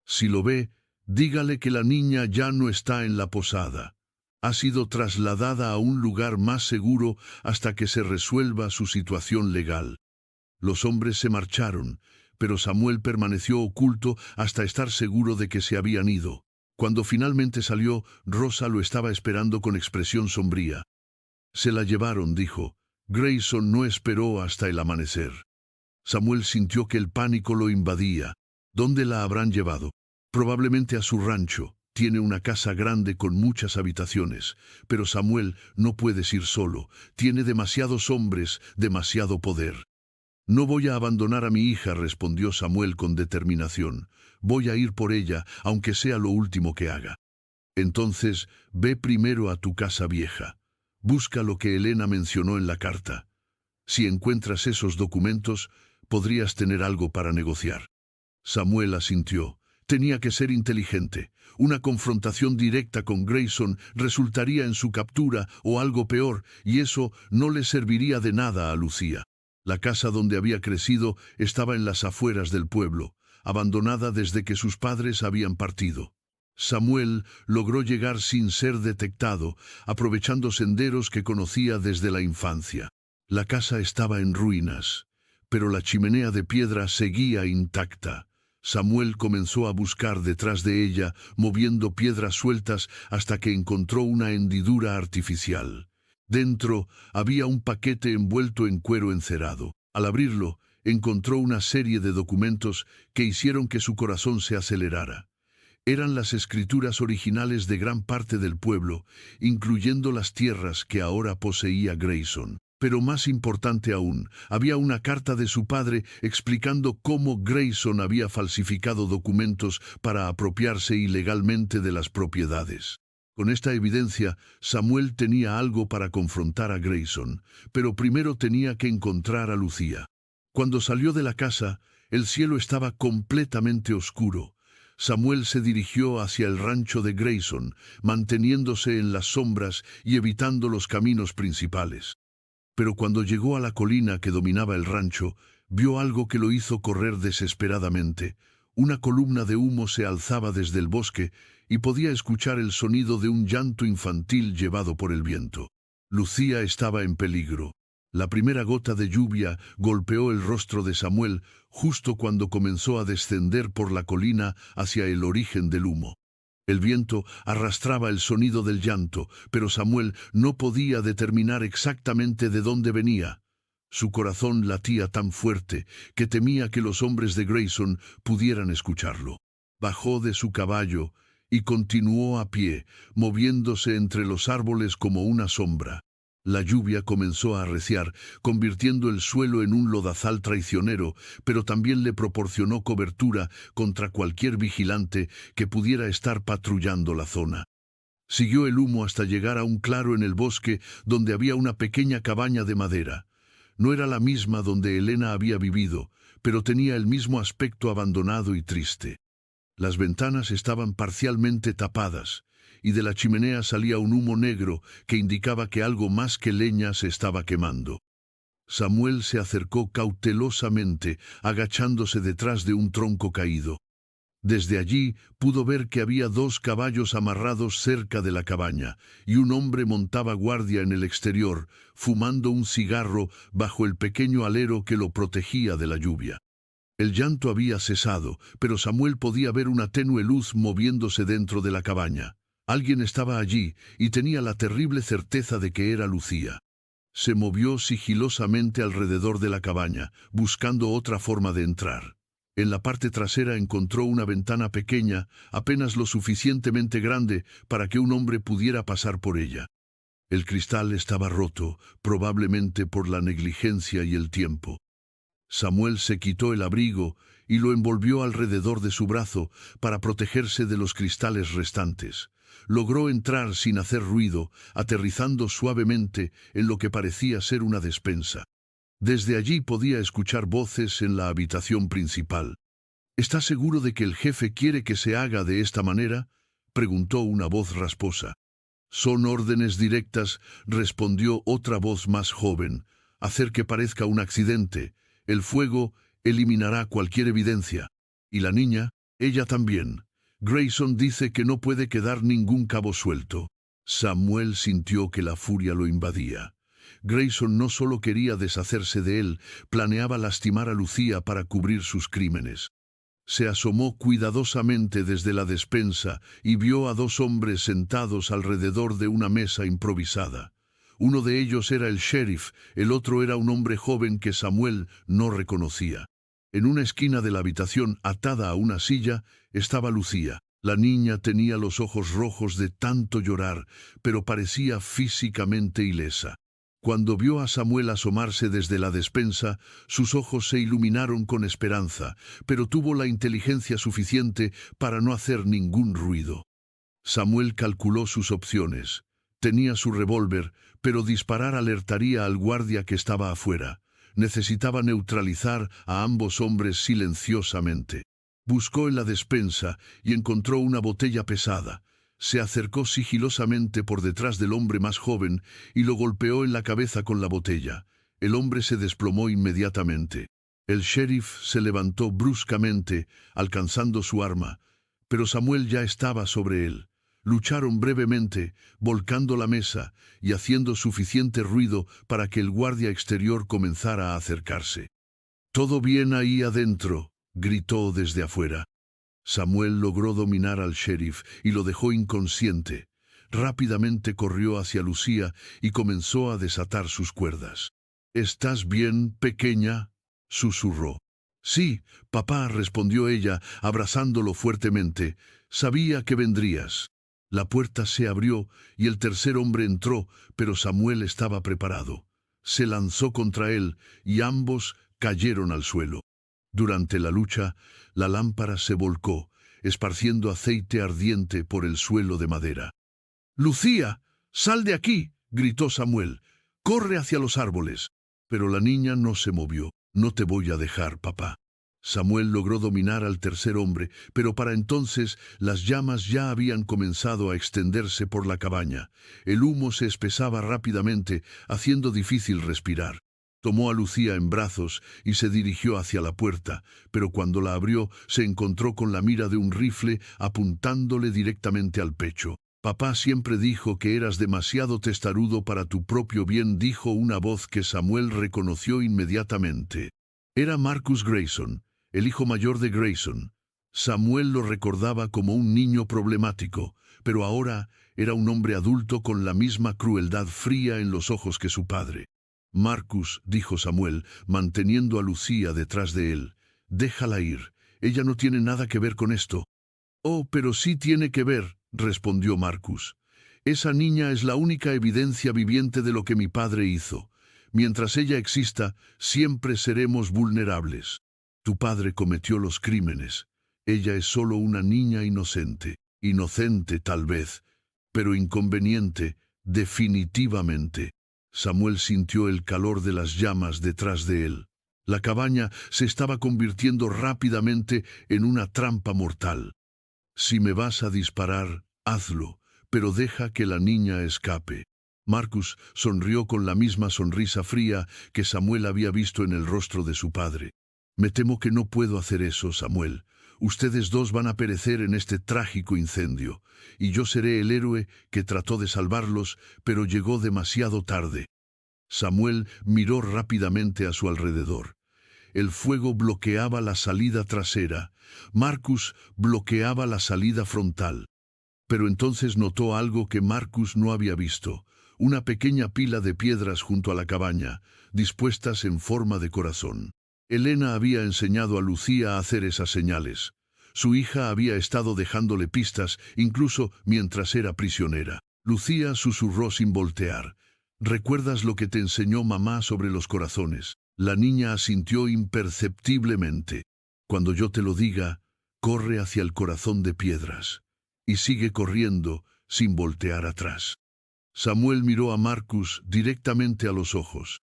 S1: «Si lo ve, dígale que la niña ya no está en la posada. Ha sido trasladada a un lugar más seguro hasta que se resuelva su situación legal». Los hombres se marcharon, pero Samuel permaneció oculto hasta estar seguro de que se habían ido. Cuando finalmente salió, Rosa lo estaba esperando con expresión sombría. «Se la llevaron», dijo. «Grayson no esperó hasta el amanecer». Samuel sintió que el pánico lo invadía. ¿Dónde la habrán llevado? Probablemente a su rancho. Tiene una casa grande con muchas habitaciones. Pero Samuel, no puedes ir solo. Tiene demasiados hombres, demasiado poder. «No voy a abandonar a mi hija», respondió Samuel con determinación. «Voy a ir por ella, aunque sea lo último que haga». «Entonces, ve primero a tu casa vieja. Busca lo que Elena mencionó en la carta. Si encuentras esos documentos, podrías tener algo para negociar». Samuel asintió. Tenía que ser inteligente. Una confrontación directa con Grayson resultaría en su captura o algo peor, y eso no le serviría de nada a Lucía. La casa donde había crecido estaba en las afueras del pueblo, abandonada desde que sus padres habían partido. Samuel logró llegar sin ser detectado, aprovechando senderos que conocía desde la infancia. La casa estaba en ruinas, pero la chimenea de piedra seguía intacta. Samuel comenzó a buscar detrás de ella, moviendo piedras sueltas hasta que encontró una hendidura artificial. Dentro había un paquete envuelto en cuero encerado. Al abrirlo, encontró una serie de documentos que hicieron que su corazón se acelerara. Eran las escrituras originales de gran parte del pueblo, incluyendo las tierras que ahora poseía Grayson. Pero más importante aún, había una carta de su padre explicando cómo Grayson había falsificado documentos para apropiarse ilegalmente de las propiedades. Con esta evidencia, Samuel tenía algo para confrontar a Grayson, pero primero tenía que encontrar a Lucía. Cuando salió de la casa, el cielo estaba completamente oscuro. Samuel se dirigió hacia el rancho de Grayson, manteniéndose en las sombras y evitando los caminos principales. Pero cuando llegó a la colina que dominaba el rancho, vio algo que lo hizo correr desesperadamente. Una columna de humo se alzaba desde el bosque y podía escuchar el sonido de un llanto infantil llevado por el viento. Lucía estaba en peligro. La primera gota de lluvia golpeó el rostro de Samuel justo cuando comenzó a descender por la colina hacia el origen del humo. El viento arrastraba el sonido del llanto, pero Samuel no podía determinar exactamente de dónde venía. Su corazón latía tan fuerte que temía que los hombres de Grayson pudieran escucharlo. Bajó de su caballo y continuó a pie, moviéndose entre los árboles como una sombra. La lluvia comenzó a arreciar, convirtiendo el suelo en un lodazal traicionero, pero también le proporcionó cobertura contra cualquier vigilante que pudiera estar patrullando la zona. Siguió el humo hasta llegar a un claro en el bosque donde había una pequeña cabaña de madera. No era la misma donde Elena había vivido, pero tenía el mismo aspecto abandonado y triste. Las ventanas estaban parcialmente tapadas, y de la chimenea salía un humo negro que indicaba que algo más que leña se estaba quemando. Samuel se acercó cautelosamente, agachándose detrás de un tronco caído. Desde allí pudo ver que había 2 caballos amarrados cerca de la cabaña, y un hombre montaba guardia en el exterior, fumando un cigarro bajo el pequeño alero que lo protegía de la lluvia. El llanto había cesado, pero Samuel podía ver una tenue luz moviéndose dentro de la cabaña. Alguien estaba allí, y tenía la terrible certeza de que era Lucía. Se movió sigilosamente alrededor de la cabaña, buscando otra forma de entrar. En la parte trasera encontró una ventana pequeña, apenas lo suficientemente grande para que un hombre pudiera pasar por ella. El cristal estaba roto, probablemente por la negligencia y el tiempo. Samuel se quitó el abrigo y lo envolvió alrededor de su brazo para protegerse de los cristales restantes. Logró entrar sin hacer ruido, aterrizando suavemente en lo que parecía ser una despensa. Desde allí podía escuchar voces en la habitación principal. ¿Está seguro de que el jefe quiere que se haga de esta manera?, preguntó una voz rasposa. Son órdenes directas, respondió otra voz más joven. Hacer que parezca un accidente. El fuego eliminará cualquier evidencia. Y la niña, ella también. Grayson dice que no puede quedar ningún cabo suelto. Samuel sintió que la furia lo invadía. Grayson no solo quería deshacerse de él, planeaba lastimar a Lucía para cubrir sus crímenes. Se asomó cuidadosamente desde la despensa y vio a 2 hombres sentados alrededor de una mesa improvisada. Uno de ellos era el sheriff, el otro era un hombre joven que Samuel no reconocía. En una esquina de la habitación, atada a una silla, estaba Lucía. La niña tenía los ojos rojos de tanto llorar, pero parecía físicamente ilesa. Cuando vio a Samuel asomarse desde la despensa, sus ojos se iluminaron con esperanza, pero tuvo la inteligencia suficiente para no hacer ningún ruido. Samuel calculó sus opciones. Tenía su revólver, pero disparar alertaría al guardia que estaba afuera. Necesitaba neutralizar a ambos hombres silenciosamente. Buscó en la despensa y encontró una botella pesada. Se acercó sigilosamente por detrás del hombre más joven y lo golpeó en la cabeza con la botella. El hombre se desplomó inmediatamente. El sheriff se levantó bruscamente, alcanzando su arma, pero Samuel ya estaba sobre él. Lucharon brevemente, volcando la mesa y haciendo suficiente ruido para que el guardia exterior comenzara a acercarse. «¿Todo bien ahí adentro?», gritó desde afuera. Samuel logró dominar al sheriff y lo dejó inconsciente. Rápidamente corrió hacia Lucía y comenzó a desatar sus cuerdas. «¿Estás bien, pequeña?», susurró. «Sí, papá», respondió ella, abrazándolo fuertemente. «Sabía que vendrías». La puerta se abrió y el tercer hombre entró, pero Samuel estaba preparado. Se lanzó contra él y ambos cayeron al suelo. Durante la lucha, la lámpara se volcó, esparciendo aceite ardiente por el suelo de madera. «Lucía, sal de aquí», gritó Samuel. «Corre hacia los árboles». Pero la niña no se movió. «No te voy a dejar, papá». Samuel logró dominar al tercer hombre, pero para entonces las llamas ya habían comenzado a extenderse por la cabaña. El humo se espesaba rápidamente, haciendo difícil respirar. Tomó a Lucía en brazos y se dirigió hacia la puerta, pero cuando la abrió se encontró con la mira de un rifle apuntándole directamente al pecho. «Papá siempre dijo que eras demasiado testarudo para tu propio bien», dijo una voz que Samuel reconoció inmediatamente. Era Marcus Grayson, el hijo mayor de Grayson. Samuel lo recordaba como un niño problemático, pero ahora era un hombre adulto con la misma crueldad fría en los ojos que su padre. «Marcus», dijo Samuel, manteniendo a Lucía detrás de él, «déjala ir. Ella no tiene nada que ver con esto». «Oh, pero sí tiene que ver», respondió Marcus. «Esa niña es la única evidencia viviente de lo que mi padre hizo. Mientras ella exista, siempre seremos vulnerables. Tu padre cometió los crímenes. Ella es solo una niña inocente. Inocente, tal vez, pero inconveniente, definitivamente». Samuel sintió el calor de las llamas detrás de él. La cabaña se estaba convirtiendo rápidamente en una trampa mortal. «Si me vas a disparar, hazlo, pero deja que la niña escape». Marcus sonrió con la misma sonrisa fría que Samuel había visto en el rostro de su padre. «Me temo que no puedo hacer eso, Samuel. Ustedes dos van a perecer en este trágico incendio, y yo seré el héroe que trató de salvarlos, pero llegó demasiado tarde. Samuel miró rápidamente a su alrededor. El fuego bloqueaba la salida trasera. Marcus bloqueaba la salida frontal. Pero entonces notó algo que Marcus no había visto. Una pequeña pila de piedras junto a la cabaña, dispuestas en forma de corazón. Elena había enseñado a Lucía a hacer esas señales. Su hija había estado dejándole pistas, incluso mientras era prisionera. Lucía susurró sin voltear. ¿Recuerdas lo que te enseñó mamá sobre los corazones? La niña asintió imperceptiblemente. Cuando yo te lo diga, corre hacia el corazón de piedras. Y sigue corriendo, sin voltear atrás. Samuel miró a Marcus directamente a los ojos.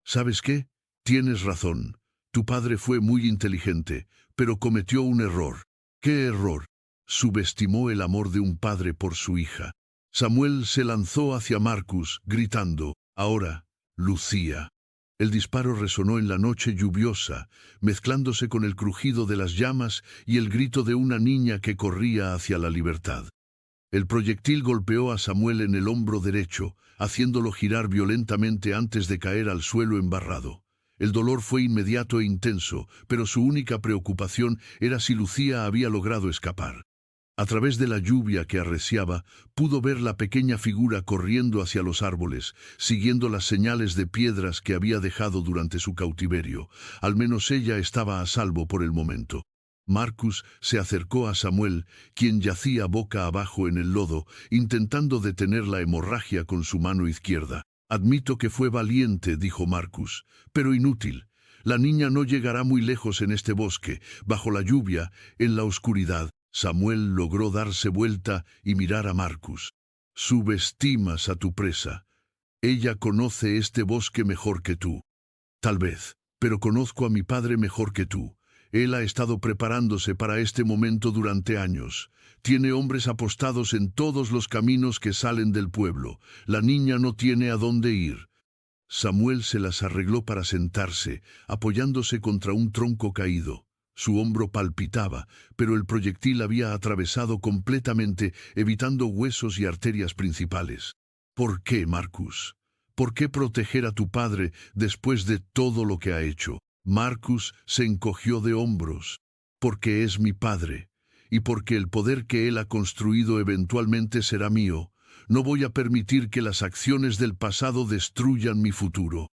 S1: ¿Sabes qué? Tienes razón. Tu padre fue muy inteligente, pero cometió un error. ¿Qué error? Subestimó el amor de un padre por su hija. Samuel se lanzó hacia Marcus, gritando, «Ahora, Lucía». El disparo resonó en la noche lluviosa, mezclándose con el crujido de las llamas y el grito de una niña que corría hacia la libertad. El proyectil golpeó a Samuel en el hombro derecho, haciéndolo girar violentamente antes de caer al suelo embarrado. El dolor fue inmediato e intenso, pero su única preocupación era si Lucía había logrado escapar. A través de la lluvia que arreciaba, pudo ver la pequeña figura corriendo hacia los árboles, siguiendo las señales de piedras que había dejado durante su cautiverio. Al menos ella estaba a salvo por el momento. Marcus se acercó a Samuel, quien yacía boca abajo en el lodo, intentando detener la hemorragia con su mano izquierda. «Admito que fue valiente», dijo Marcus, «pero inútil. La niña no llegará muy lejos en este bosque, bajo la lluvia, en la oscuridad». Samuel logró darse vuelta y mirar a Marcus. «Subestimas a tu presa. Ella conoce este bosque mejor que tú. Tal vez, pero conozco a mi padre mejor que tú. Él ha estado preparándose para este momento durante años. Tiene hombres apostados en todos los caminos que salen del pueblo. La niña no tiene a dónde ir». Samuel se las arregló para sentarse, apoyándose contra un tronco caído. Su hombro palpitaba, pero el proyectil había atravesado completamente, evitando huesos y arterias principales. «¿Por qué, Marcus? ¿Por qué proteger a tu padre después de todo lo que ha hecho?» Marcus se encogió de hombros. «Porque es mi padre, y porque el poder que él ha construido eventualmente será mío. No voy a permitir que las acciones del pasado destruyan mi futuro».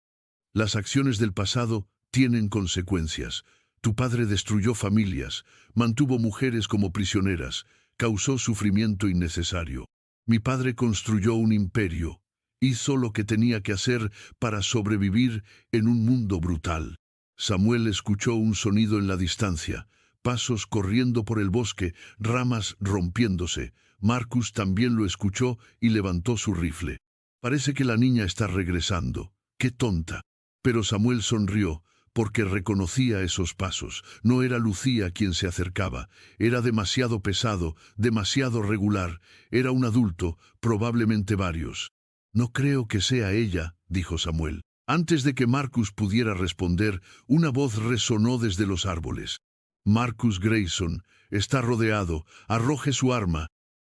S1: Las acciones del pasado tienen consecuencias. Tu padre destruyó familias, mantuvo mujeres como prisioneras, causó sufrimiento innecesario. Mi padre construyó un imperio, hizo lo que tenía que hacer para sobrevivir en un mundo brutal. Samuel escuchó un sonido en la distancia, pasos corriendo por el bosque, ramas rompiéndose. Marcus también lo escuchó y levantó su rifle. «Parece que la niña está regresando. ¡Qué tonta!». Pero Samuel sonrió, porque reconocía esos pasos. No era Lucía quien se acercaba. Era demasiado pesado, demasiado regular. Era un adulto, probablemente varios. «No creo que sea ella», dijo Samuel. Antes de que Marcus pudiera responder, una voz resonó desde los árboles. «Marcus Grayson está rodeado. Arroje su arma».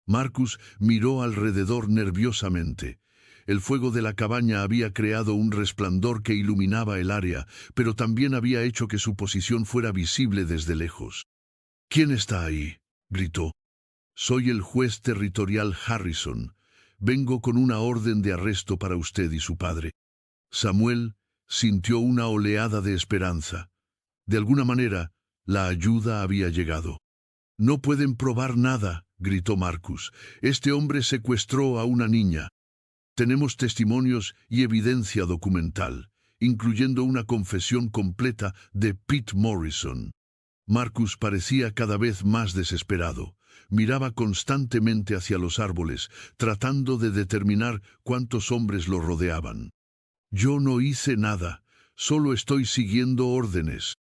S1: Marcus miró alrededor nerviosamente. El fuego de la cabaña había creado un resplandor que iluminaba el área, pero también había hecho que su posición fuera visible desde lejos. «¿Quién está ahí?», gritó. «Soy el juez territorial Harrison. Vengo con una orden de arresto para usted y su padre». Samuel sintió una oleada de esperanza. De alguna manera, la ayuda había llegado. «No pueden probar nada», gritó Marcus. «Este hombre secuestró a una niña. Tenemos testimonios y evidencia documental, incluyendo una confesión completa de Pete Morrison». Marcus parecía cada vez más desesperado. Miraba constantemente hacia los árboles, tratando de determinar cuántos hombres lo rodeaban. «Yo no hice nada, solo estoy siguiendo órdenes».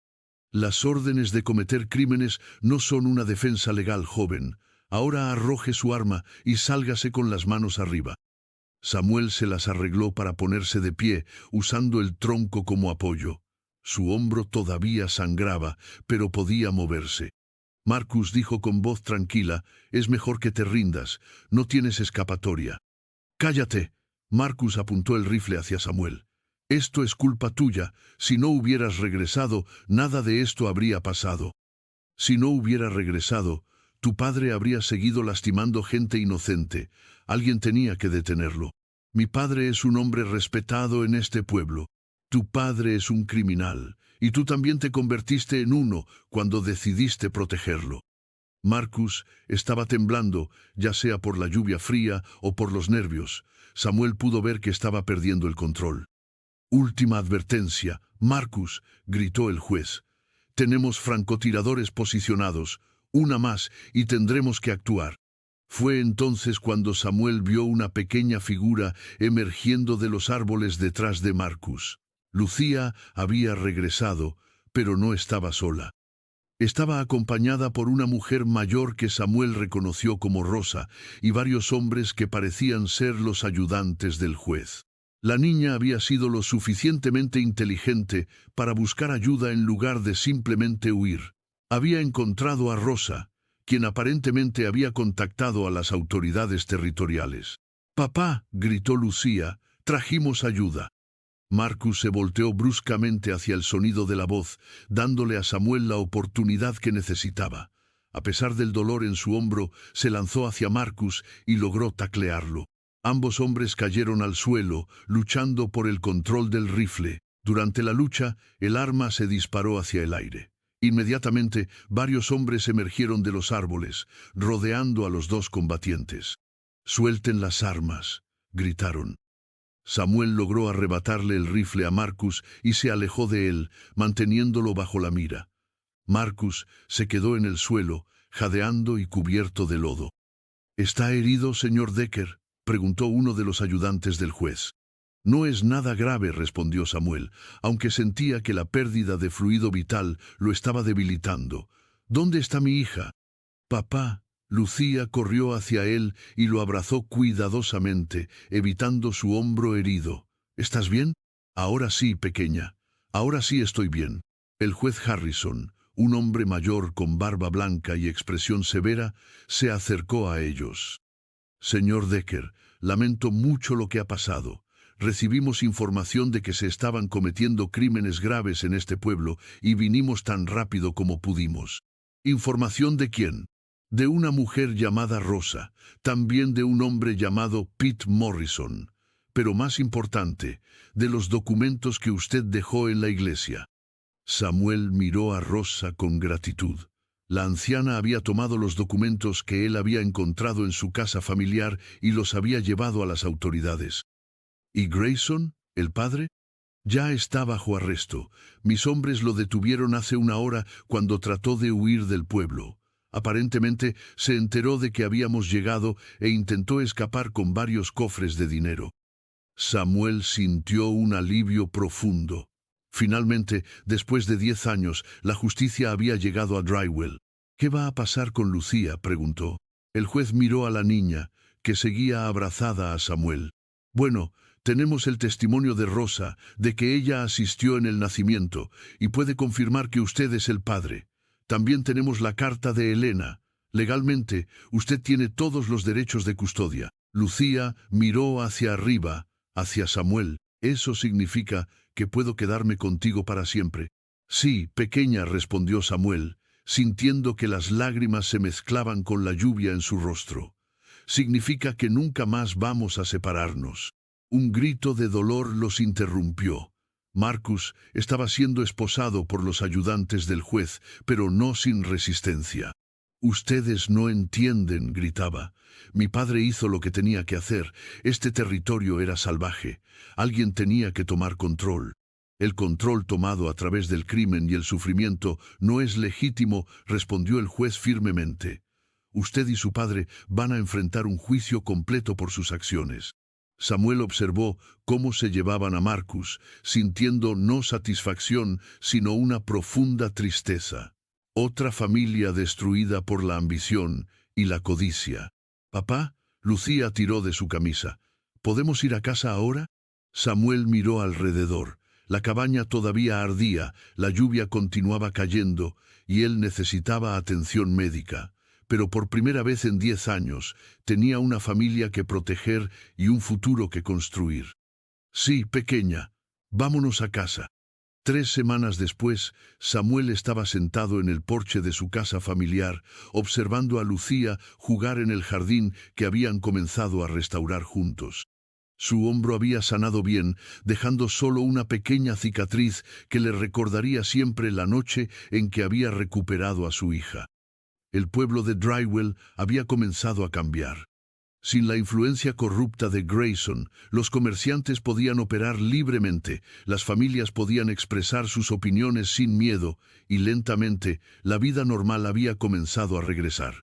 S1: «Las órdenes de cometer crímenes no son una defensa legal, joven. Ahora arroje su arma y sálgase con las manos arriba». Samuel se las arregló para ponerse de pie, usando el tronco como apoyo. Su hombro todavía sangraba, pero podía moverse. Marcus dijo con voz tranquila, es mejor que te rindas, no tienes escapatoria. Cállate. Marcus apuntó el rifle hacia Samuel. Esto es culpa tuya, si no hubieras regresado, nada de esto habría pasado. Si no hubiera regresado, tu padre habría seguido lastimando gente inocente. Alguien tenía que detenerlo. Mi padre es un hombre respetado en este pueblo. Tu padre es un criminal, y tú también te convertiste en uno cuando decidiste protegerlo. Marcus estaba temblando, ya sea por la lluvia fría o por los nervios. Samuel pudo ver que estaba perdiendo el control. Última advertencia, Marcus, gritó el juez. Tenemos francotiradores posicionados, una más y tendremos que actuar. Fue entonces cuando Samuel vio una pequeña figura emergiendo de los árboles detrás de Marcus. Lucía había regresado, pero no estaba sola. Estaba acompañada por una mujer mayor que Samuel reconoció como Rosa y varios hombres que parecían ser los ayudantes del juez. La niña había sido lo suficientemente inteligente para buscar ayuda en lugar de simplemente huir. Había encontrado a Rosa, quien aparentemente había contactado a las autoridades territoriales. «Papá», gritó Lucía, «trajimos ayuda». Marcus se volteó bruscamente hacia el sonido de la voz, dándole a Samuel la oportunidad que necesitaba. A pesar del dolor en su hombro, se lanzó hacia Marcus y logró taclearlo. Ambos hombres cayeron al suelo, luchando por el control del rifle. Durante la lucha, el arma se disparó hacia el aire. Inmediatamente, varios hombres emergieron de los árboles, rodeando a los dos combatientes. «Suelten las armas», gritaron. Samuel logró arrebatarle el rifle a Marcus y se alejó de él, manteniéndolo bajo la mira. Marcus se quedó en el suelo, jadeando y cubierto de lodo. «¿Está herido, señor Decker?», preguntó uno de los ayudantes del juez. «No es nada grave», respondió Samuel, aunque sentía que la pérdida de fluido vital lo estaba debilitando. «¿Dónde está mi hija?» «Papá». Lucía corrió hacia él y lo abrazó cuidadosamente, evitando su hombro herido. «¿Estás bien?» «Ahora sí, pequeña. Ahora sí estoy bien». El juez Harrison, un hombre mayor con barba blanca y expresión severa, se acercó a ellos. «Señor Decker, lamento mucho lo que ha pasado. Recibimos información de que se estaban cometiendo crímenes graves en este pueblo y vinimos tan rápido como pudimos». «¿Información de quién?» «De una mujer llamada Rosa, también de un hombre llamado Pete Morrison, pero más importante, de los documentos que usted dejó en la iglesia». Samuel miró a Rosa con gratitud. La anciana había tomado los documentos que él había encontrado en su casa familiar y los había llevado a las autoridades. «¿Y Grayson, el padre?» «Ya está bajo arresto. Mis hombres lo detuvieron hace una hora cuando trató de huir del pueblo. Aparentemente se enteró de que habíamos llegado e intentó escapar con varios cofres de dinero». Samuel sintió un alivio profundo. Finalmente, después de 10 años, la justicia había llegado a Drywell. «¿Qué va a pasar con Lucía?», preguntó. El juez miró a la niña, que seguía abrazada a Samuel. «Bueno, tenemos el testimonio de Rosa, de que ella asistió en el nacimiento, y puede confirmar que usted es el padre. También tenemos la carta de Elena. Legalmente, usted tiene todos los derechos de custodia». Lucía miró hacia arriba, hacia Samuel. «¿Eso significa que puedo quedarme contigo para siempre?» «Sí, pequeña», respondió Samuel, sintiendo que las lágrimas se mezclaban con la lluvia en su rostro. «Significa que nunca más vamos a separarnos». Un grito de dolor los interrumpió. Marcus estaba siendo esposado por los ayudantes del juez, pero no sin resistencia. «Ustedes no entienden», gritaba. «Mi padre hizo lo que tenía que hacer. Este territorio era salvaje. Alguien tenía que tomar control. El control tomado a través del crimen y el sufrimiento no es legítimo», respondió el juez firmemente. «Usted y su padre van a enfrentar un juicio completo por sus acciones». Samuel observó cómo se llevaban a Marcus, sintiendo no satisfacción, sino una profunda tristeza. Otra familia destruida por la ambición y la codicia. «Papá», Lucía tiró de su camisa. «¿Podemos ir a casa ahora?» Samuel miró alrededor. La cabaña todavía ardía, la lluvia continuaba cayendo y él necesitaba atención médica. Pero por primera vez en 10 años tenía una familia que proteger y un futuro que construir. Sí, pequeña, vámonos a casa. 3 semanas después, Samuel estaba sentado en el porche de su casa familiar, observando a Lucía jugar en el jardín que habían comenzado a restaurar juntos. Su hombro había sanado bien, dejando solo una pequeña cicatriz que le recordaría siempre la noche en que había recuperado a su hija. El pueblo de Drywell había comenzado a cambiar. Sin la influencia corrupta de Grayson, los comerciantes podían operar libremente, las familias podían expresar sus opiniones sin miedo, y lentamente la vida normal había comenzado a regresar.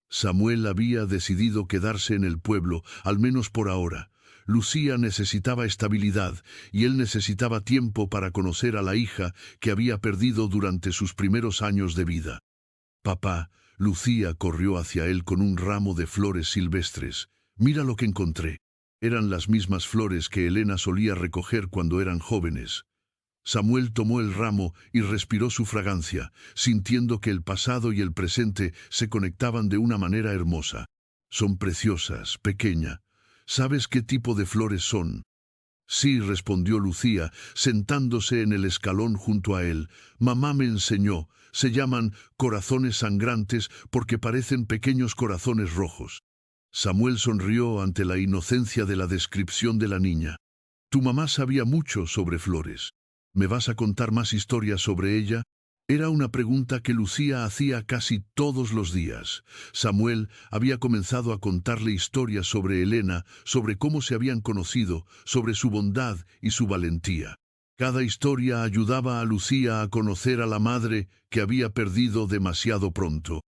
S1: Samuel había decidido quedarse en el pueblo, al menos por ahora. Lucía necesitaba estabilidad, y él necesitaba tiempo para conocer a la hija que había perdido durante sus primeros años de vida. Papá, Lucía corrió hacia él con un ramo de flores silvestres. Mira lo que encontré. Eran las mismas flores que Elena solía recoger cuando eran jóvenes. Samuel tomó el ramo y respiró su fragancia, sintiendo que el pasado y el presente se conectaban de una manera hermosa. Son preciosas, pequeña. ¿Sabes qué tipo de flores son? Sí, respondió Lucía, sentándose en el escalón junto a él. Mamá me enseñó. Se llaman corazones sangrantes porque parecen pequeños corazones rojos. Samuel sonrió ante la inocencia de la descripción de la niña. Tu mamá sabía mucho sobre flores. ¿Me vas a contar más historias sobre ella? Era una pregunta que Lucía hacía casi todos los días. Samuel había comenzado a contarle historias sobre Elena, sobre cómo se habían conocido, sobre su bondad y su valentía. Cada historia ayudaba a Lucía a conocer a la madre que había perdido demasiado pronto.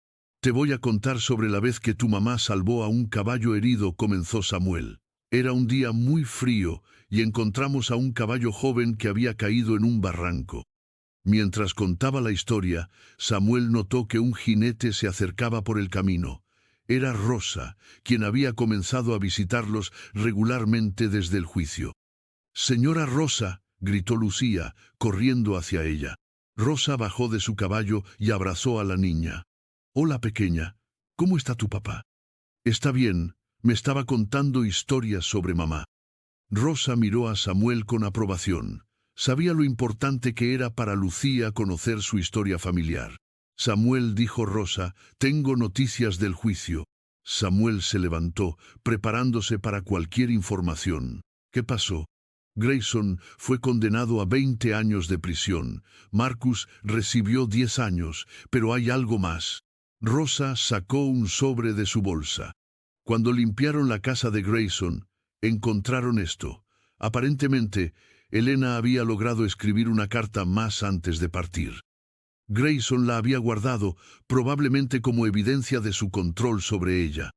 S1: Te voy a contar sobre la vez que tu mamá salvó a un caballo herido, comenzó Samuel. Era un día muy frío y encontramos a un caballo joven que había caído en un barranco. Mientras contaba la historia, Samuel notó que un jinete se acercaba por el camino. Era Rosa, quien había comenzado a visitarlos regularmente desde el juicio. «Señora Rosa», gritó Lucía, corriendo hacia ella. Rosa bajó de su caballo y abrazó a la niña. «Hola, pequeña. ¿Cómo está tu papá?» «Está bien. Me estaba contando historias sobre mamá». Rosa miró a Samuel con aprobación. Sabía lo importante que era para Lucía conocer su historia familiar. «Samuel», dijo Rosa, «tengo noticias del juicio». Samuel se levantó, preparándose para cualquier información. «¿Qué pasó?» Grayson fue condenado a 20 años de prisión. Marcus recibió 10 años, pero hay algo más. Rosa sacó un sobre de su bolsa. Cuando limpiaron la casa de Grayson, encontraron esto. Aparentemente, Elena había logrado escribir una carta más antes de partir. Grayson la había guardado, probablemente como evidencia de su control sobre ella.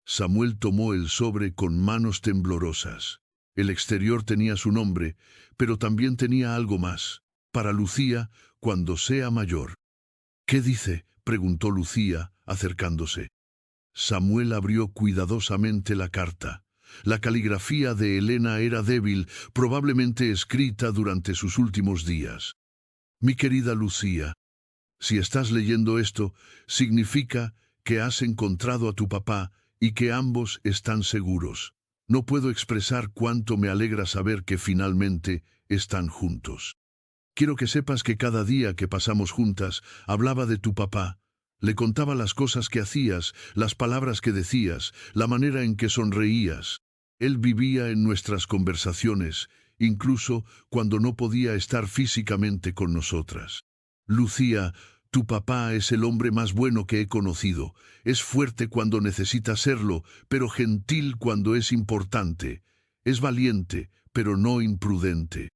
S1: Samuel tomó el sobre con manos temblorosas. El exterior tenía su nombre, pero también tenía algo más. Para Lucía, cuando sea mayor. «¿Qué dice?», preguntó Lucía, acercándose. Samuel abrió cuidadosamente la carta. La caligrafía de Elena era débil, probablemente escrita durante sus últimos días. «Mi querida Lucía, si estás leyendo esto, significa que has encontrado a tu papá y que ambos están seguros. No puedo expresar cuánto me alegra saber que finalmente están juntos. Quiero que sepas que cada día que pasamos juntas hablaba de tu papá. Le contaba las cosas que hacías, las palabras que decías, la manera en que sonreías. Él vivía en nuestras conversaciones, incluso cuando no podía estar físicamente con nosotras. Lucía, tu papá es el hombre más bueno que he conocido. Es fuerte cuando necesita serlo, pero gentil cuando es importante. Es valiente, pero no imprudente.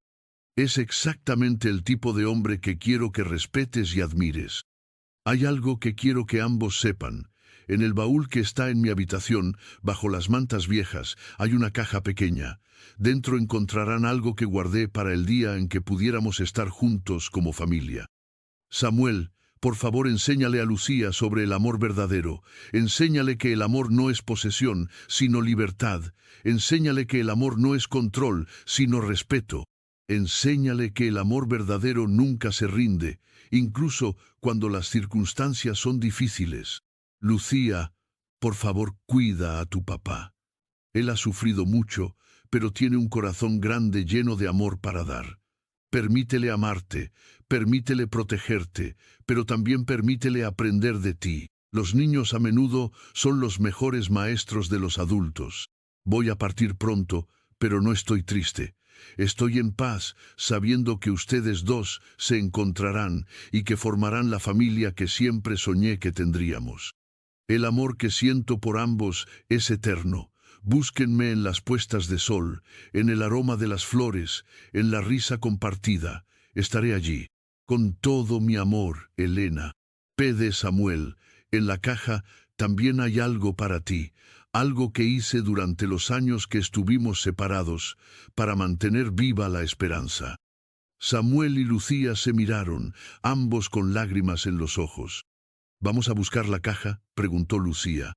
S1: Es exactamente el tipo de hombre que quiero que respetes y admires. Hay algo que quiero que ambos sepan. En el baúl que está en mi habitación, bajo las mantas viejas, hay una caja pequeña. Dentro encontrarán algo que guardé para el día en que pudiéramos estar juntos como familia. Samuel, por favor, enséñale a Lucía sobre el amor verdadero. Enséñale que el amor no es posesión, sino libertad. Enséñale que el amor no es control, sino respeto. Enséñale que el amor verdadero nunca se rinde, incluso cuando las circunstancias son difíciles. Lucía, por favor, cuida a tu papá. Él ha sufrido mucho, pero tiene un corazón grande lleno de amor para dar. Permítele amarte, permítele protegerte, pero también permítele aprender de ti. Los niños a menudo son los mejores maestros de los adultos. Voy a partir pronto, pero no estoy triste. Estoy en paz, sabiendo que ustedes dos se encontrarán y que formarán la familia que siempre soñé que tendríamos. El amor que siento por ambos es eterno. Búsquenme en las puestas de sol, en el aroma de las flores, en la risa compartida. Estaré allí. Con todo mi amor, Elena. P. de Samuel. En la caja también hay algo para ti. Algo que hice durante los años que estuvimos separados, para mantener viva la esperanza. Samuel y Lucía se miraron, ambos con lágrimas en los ojos. ¿Vamos a buscar la caja?, preguntó Lucía.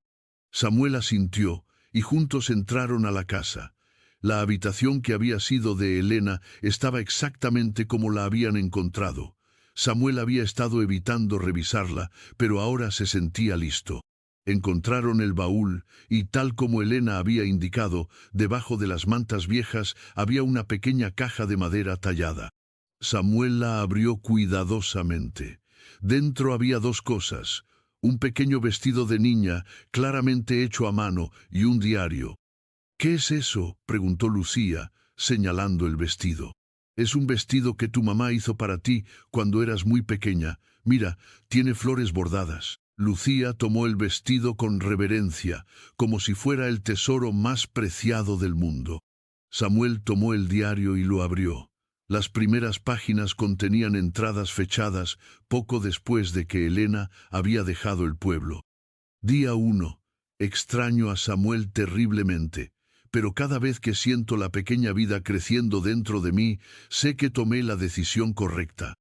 S1: Samuel asintió, y juntos entraron a la casa. La habitación que había sido de Elena estaba exactamente como la habían encontrado. Samuel había estado evitando revisarla, pero ahora se sentía listo. Encontraron el baúl, y tal como Elena había indicado, debajo de las mantas viejas había una pequeña caja de madera tallada. Samuel la abrió cuidadosamente. Dentro había dos cosas: un pequeño vestido de niña, claramente hecho a mano, y un diario. ¿Qué es eso?, preguntó Lucía, señalando el vestido. Es un vestido que tu mamá hizo para ti cuando eras muy pequeña. Mira, tiene flores bordadas. Lucía tomó el vestido con reverencia, como si fuera el tesoro más preciado del mundo. Samuel tomó el diario y lo abrió. Las primeras páginas contenían entradas fechadas poco después de que Elena había dejado el pueblo. Día 1. Extraño a Samuel terriblemente, pero cada vez que siento la pequeña vida creciendo dentro de mí, sé que tomé la decisión correcta.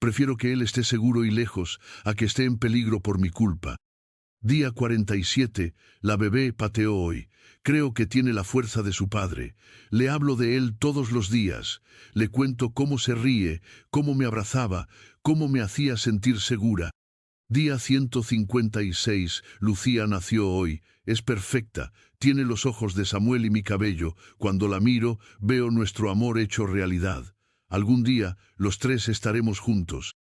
S1: Prefiero que él esté seguro y lejos, a que esté en peligro por mi culpa. Día 47. La bebé pateó hoy. Creo que tiene la fuerza de su padre. Le hablo de él todos los días. Le cuento cómo se ríe, cómo me abrazaba, cómo me hacía sentir segura. Día 156. Lucía nació hoy. Es perfecta. Tiene los ojos de Samuel y mi cabello. Cuando la miro, veo nuestro amor hecho realidad. Algún día, los tres estaremos juntos.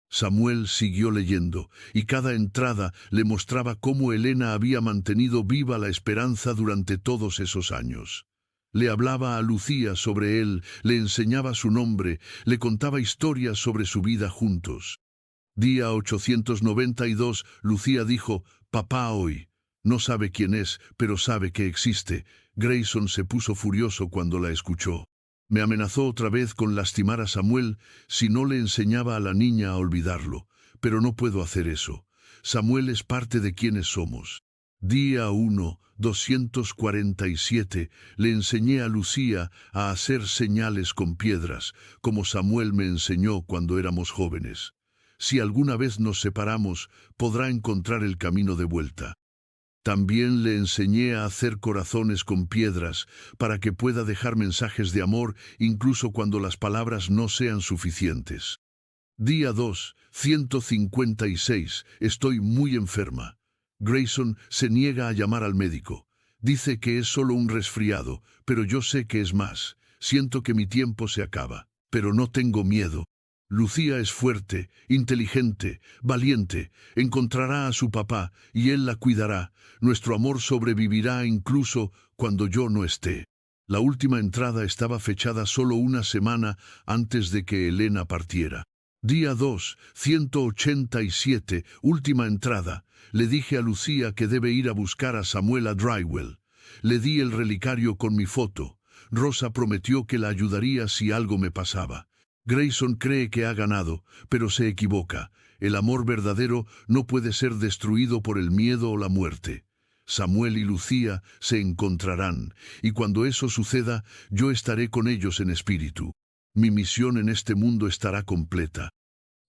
S1: Samuel siguió leyendo, y cada entrada le mostraba cómo Elena había mantenido viva la esperanza durante todos esos años. Le hablaba a Lucía sobre él, le enseñaba su nombre, le contaba historias sobre su vida juntos. Día 892, Lucía dijo: «Papá hoy». No sabe quién es, pero sabe que existe. Grayson se puso furioso cuando la escuchó. Me amenazó otra vez con lastimar a Samuel si no le enseñaba a la niña a olvidarlo, pero no puedo hacer eso. Samuel es parte de quienes somos. Día 1, 247, le enseñé a Lucía a hacer señales con piedras, como Samuel me enseñó cuando éramos jóvenes. Si alguna vez nos separamos, podrá encontrar el camino de vuelta. También le enseñé a hacer corazones con piedras para que pueda dejar mensajes de amor incluso cuando las palabras no sean suficientes. Día 2, 156. Estoy muy enferma. Grayson se niega a llamar al médico. Dice que es solo un resfriado, pero yo sé que es más. Siento que mi tiempo se acaba, pero no tengo miedo. Lucía es fuerte, inteligente, valiente. Encontrará a su papá y él la cuidará. Nuestro amor sobrevivirá incluso cuando yo no esté. La última entrada estaba fechada solo una semana antes de que Elena partiera. Día 2, 187, última entrada. Le dije a Lucía que debe ir a buscar a Samuel a Drywell. Le di el relicario con mi foto. Rosa prometió que la ayudaría si algo me pasaba. Grayson cree que ha ganado, pero se equivoca. El amor verdadero no puede ser destruido por el miedo o la muerte. Samuel y Lucía se encontrarán, y cuando eso suceda, yo estaré con ellos en espíritu. Mi misión en este mundo estará completa.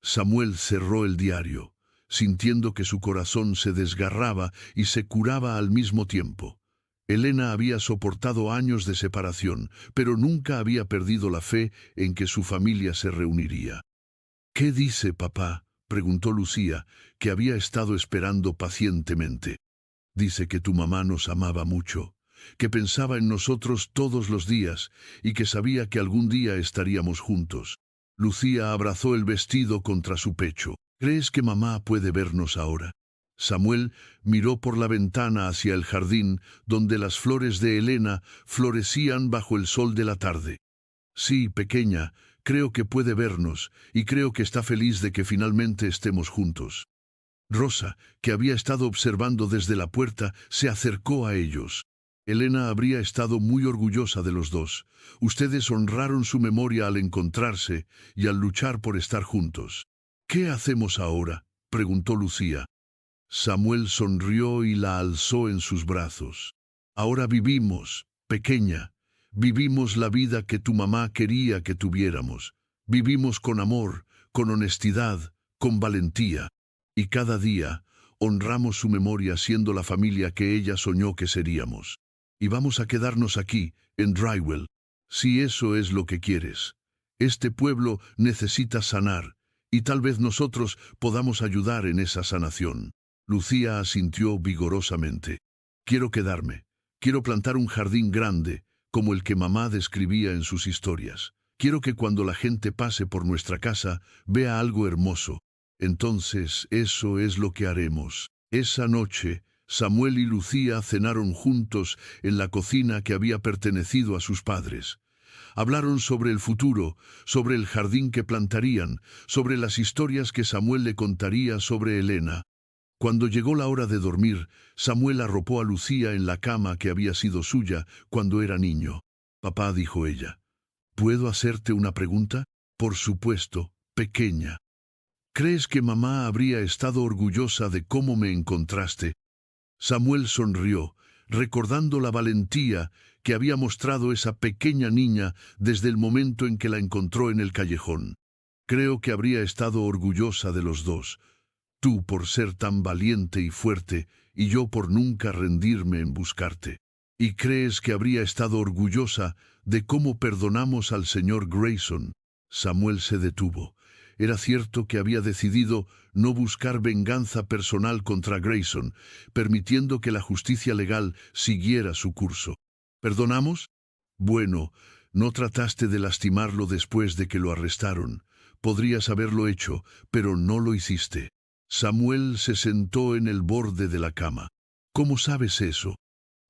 S1: Samuel cerró el diario, sintiendo que su corazón se desgarraba y se curaba al mismo tiempo. Elena había soportado años de separación, pero nunca había perdido la fe en que su familia se reuniría. «¿Qué dice papá?», preguntó Lucía, que había estado esperando pacientemente. «Dice que tu mamá nos amaba mucho, que pensaba en nosotros todos los días y que sabía que algún día estaríamos juntos». Lucía abrazó el vestido contra su pecho. «¿Crees que mamá puede vernos ahora?». Samuel miró por la ventana hacia el jardín, donde las flores de Elena florecían bajo el sol de la tarde. «Sí, pequeña, creo que puede vernos, y creo que está feliz de que finalmente estemos juntos». Rosa, que había estado observando desde la puerta, se acercó a ellos. Elena habría estado muy orgullosa de los dos. Ustedes honraron su memoria al encontrarse y al luchar por estar juntos. «¿Qué hacemos ahora?», preguntó Lucía. Samuel sonrió y la alzó en sus brazos. «Ahora vivimos, pequeña. Vivimos la vida que tu mamá quería que tuviéramos. Vivimos con amor, con honestidad, con valentía. Y cada día honramos su memoria siendo la familia que ella soñó que seríamos. Y vamos a quedarnos aquí, en Drywell, si eso es lo que quieres. Este pueblo necesita sanar, y tal vez nosotros podamos ayudar en esa sanación». Lucía asintió vigorosamente. «Quiero quedarme. Quiero plantar un jardín grande, como el que mamá describía en sus historias. Quiero que cuando la gente pase por nuestra casa vea algo hermoso. Entonces, eso es lo que haremos». Esa noche, Samuel y Lucía cenaron juntos en la cocina que había pertenecido a sus padres. Hablaron sobre el futuro, sobre el jardín que plantarían, sobre las historias que Samuel le contaría sobre Elena. Cuando llegó la hora de dormir, Samuel arropó a Lucía en la cama que había sido suya cuando era niño. «Papá», dijo ella, «¿puedo hacerte una pregunta?». «Por supuesto, pequeña». «¿Crees que mamá habría estado orgullosa de cómo me encontraste?». Samuel sonrió, recordando la valentía que había mostrado esa pequeña niña desde el momento en que la encontró en el callejón. «Creo que habría estado orgullosa de los dos. Tú por ser tan valiente y fuerte, y yo por nunca rendirme en buscarte. ¿Y crees que habría estado orgullosa de cómo perdonamos al señor Grayson?». Samuel se detuvo. Era cierto que había decidido no buscar venganza personal contra Grayson, permitiendo que la justicia legal siguiera su curso. «¿Perdonamos?». «Bueno, no trataste de lastimarlo después de que lo arrestaron. Podrías haberlo hecho, pero no lo hiciste». Samuel se sentó en el borde de la cama. «¿Cómo sabes eso?».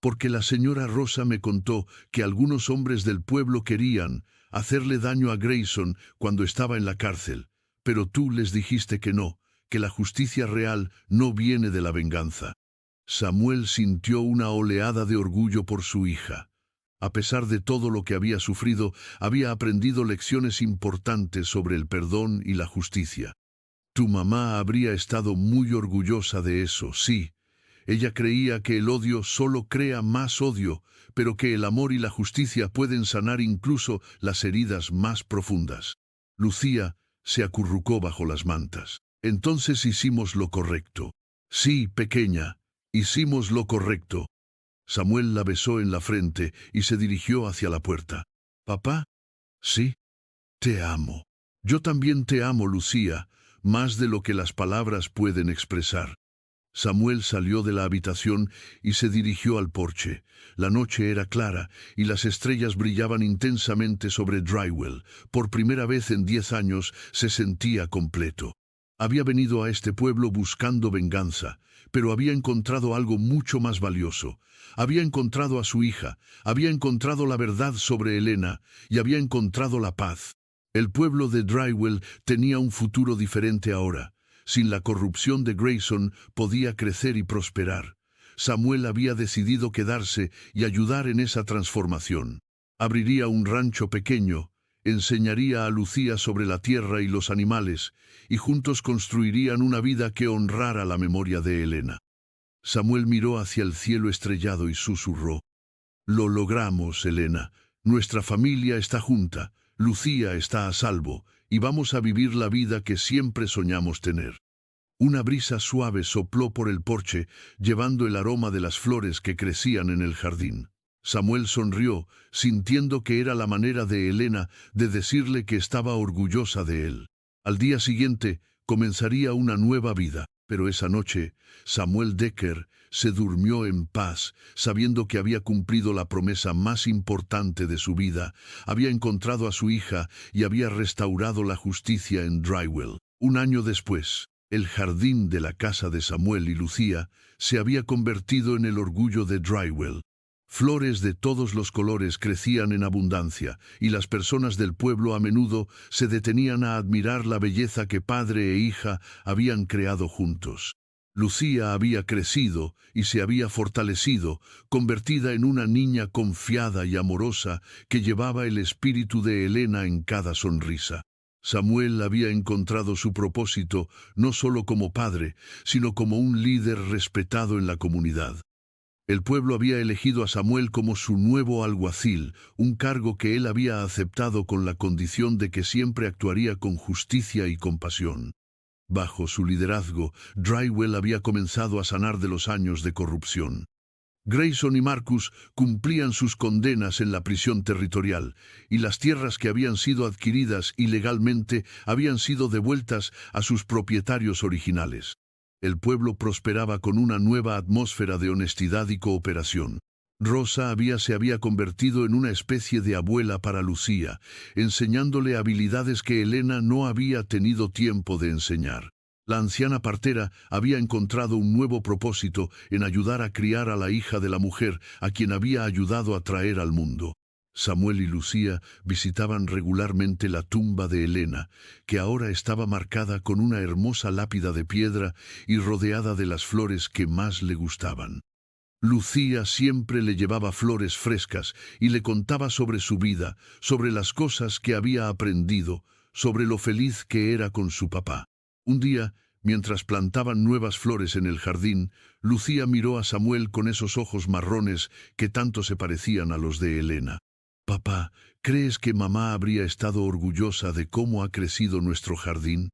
S1: «Porque la señora Rosa me contó que algunos hombres del pueblo querían hacerle daño a Grayson cuando estaba en la cárcel, pero tú les dijiste que no, que la justicia real no viene de la venganza». Samuel sintió una oleada de orgullo por su hija. A pesar de todo lo que había sufrido, había aprendido lecciones importantes sobre el perdón y la justicia. «Tu mamá habría estado muy orgullosa de eso, sí. Ella creía que el odio solo crea más odio, pero que el amor y la justicia pueden sanar incluso las heridas más profundas». Lucía se acurrucó bajo las mantas. «Entonces hicimos lo correcto». «Sí, pequeña, hicimos lo correcto». Samuel la besó en la frente y se dirigió hacia la puerta. «¿Papá?». «Sí. Te amo». «Yo también te amo, Lucía, más de lo que las palabras pueden expresar». Samuel salió de la habitación y se dirigió al porche. La noche era clara y las estrellas brillaban intensamente sobre Drywell. Por primera vez en 10 años se sentía completo. Había venido a este pueblo buscando venganza, pero había encontrado algo mucho más valioso. Había encontrado a su hija, había encontrado la verdad sobre Elena y había encontrado la paz. El pueblo de Drywell tenía un futuro diferente ahora. Sin la corrupción de Grayson podía crecer y prosperar. Samuel había decidido quedarse y ayudar en esa transformación. Abriría un rancho pequeño, enseñaría a Lucía sobre la tierra y los animales, y juntos construirían una vida que honrara la memoria de Elena. Samuel miró hacia el cielo estrellado y susurró: «Lo logramos, Elena. Nuestra familia está junta. Lucía está a salvo, y vamos a vivir la vida que siempre soñamos tener». Una brisa suave sopló por el porche, llevando el aroma de las flores que crecían en el jardín. Samuel sonrió, sintiendo que era la manera de Elena de decirle que estaba orgullosa de él. Al día siguiente comenzaría una nueva vida, pero esa noche Samuel Decker se durmió en paz, sabiendo que había cumplido la promesa más importante de su vida, había encontrado a su hija y había restaurado la justicia en Drywell. Un año después, el jardín de la casa de Samuel y Lucía se había convertido en el orgullo de Drywell. Flores de todos los colores crecían en abundancia, y las personas del pueblo a menudo se detenían a admirar la belleza que padre e hija habían creado juntos. Lucía había crecido y se había fortalecido, convertida en una niña confiada y amorosa que llevaba el espíritu de Elena en cada sonrisa. Samuel había encontrado su propósito no solo como padre, sino como un líder respetado en la comunidad. El pueblo había elegido a Samuel como su nuevo alguacil, un cargo que él había aceptado con la condición de que siempre actuaría con justicia y compasión. Bajo su liderazgo, Drywell había comenzado a sanar de los años de corrupción. Grayson y Marcus cumplían sus condenas en la prisión territorial, y las tierras que habían sido adquiridas ilegalmente habían sido devueltas a sus propietarios originales. El pueblo prosperaba con una nueva atmósfera de honestidad y cooperación. Rosa se había convertido en una especie de abuela para Lucía, enseñándole habilidades que Elena no había tenido tiempo de enseñar. La anciana partera había encontrado un nuevo propósito en ayudar a criar a la hija de la mujer a quien había ayudado a traer al mundo. Samuel y Lucía visitaban regularmente la tumba de Elena, que ahora estaba marcada con una hermosa lápida de piedra y rodeada de las flores que más le gustaban. Lucía siempre le llevaba flores frescas y le contaba sobre su vida, sobre las cosas que había aprendido, sobre lo feliz que era con su papá. Un día, mientras plantaban nuevas flores en el jardín, Lucía miró a Samuel con esos ojos marrones que tanto se parecían a los de Elena. «Papá, ¿crees que mamá habría estado orgullosa de cómo ha crecido nuestro jardín?»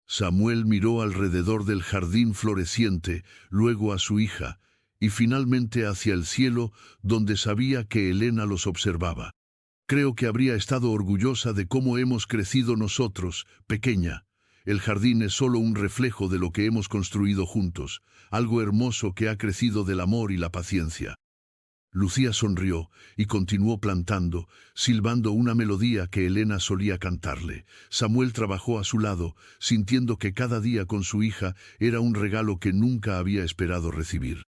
S1: Samuel miró alrededor del jardín floreciente, luego a su hija, y finalmente hacia el cielo, donde sabía que Elena los observaba. «Creo que habría estado orgullosa de cómo hemos crecido nosotros, pequeña. El jardín es solo un reflejo de lo que hemos construido juntos, algo hermoso que ha crecido del amor y la paciencia». Lucía sonrió y continuó plantando, silbando una melodía que Elena solía cantarle. Samuel trabajó a su lado, sintiendo que cada día con su hija era un regalo que nunca había esperado recibir.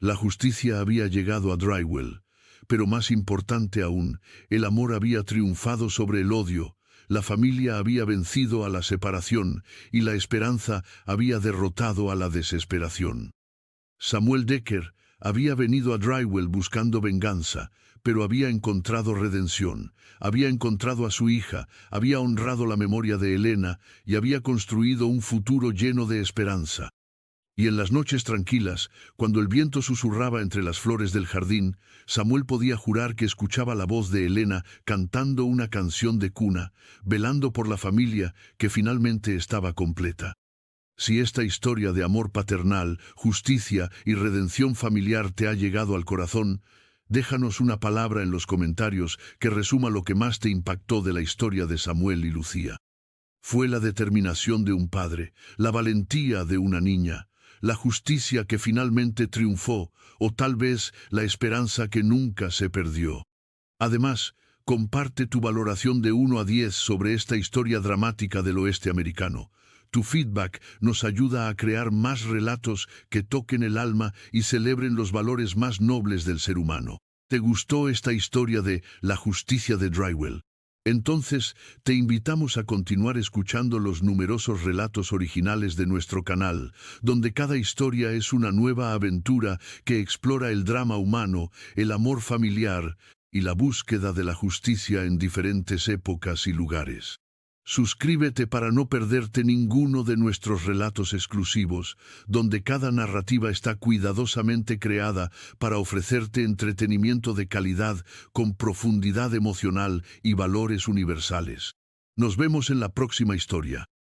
S1: La justicia había llegado a Drywell, pero más importante aún, el amor había triunfado sobre el odio, la familia había vencido a la separación y la esperanza había derrotado a la desesperación. Samuel Decker había venido a Drywell buscando venganza, pero había encontrado redención, había encontrado a su hija, había honrado la memoria de Elena y había construido un futuro lleno de esperanza. Y en las noches tranquilas, cuando el viento susurraba entre las flores del jardín, Samuel podía jurar que escuchaba la voz de Elena cantando una canción de cuna, velando por la familia que finalmente estaba completa. Si esta historia de amor paternal, justicia y redención familiar te ha llegado al corazón, déjanos una palabra en los comentarios que resuma lo que más te impactó de la historia de Samuel y Lucía. Fue la determinación de un padre, la valentía de una niña, la justicia que finalmente triunfó, o tal vez la esperanza que nunca se perdió. Además, comparte tu valoración de 1 a 10 sobre esta historia dramática del oeste americano. Tu feedback nos ayuda a crear más relatos que toquen el alma y celebren los valores más nobles del ser humano. ¿Te gustó esta historia de la justicia de Drywell? Entonces, te invitamos a continuar escuchando los numerosos relatos originales de nuestro canal, donde cada historia es una nueva aventura que explora el drama humano, el amor familiar y la búsqueda de la justicia en diferentes épocas y lugares. Suscríbete para no perderte ninguno de nuestros relatos exclusivos, donde cada narrativa está cuidadosamente creada para ofrecerte entretenimiento de calidad con profundidad emocional y valores universales. Nos vemos en la próxima historia.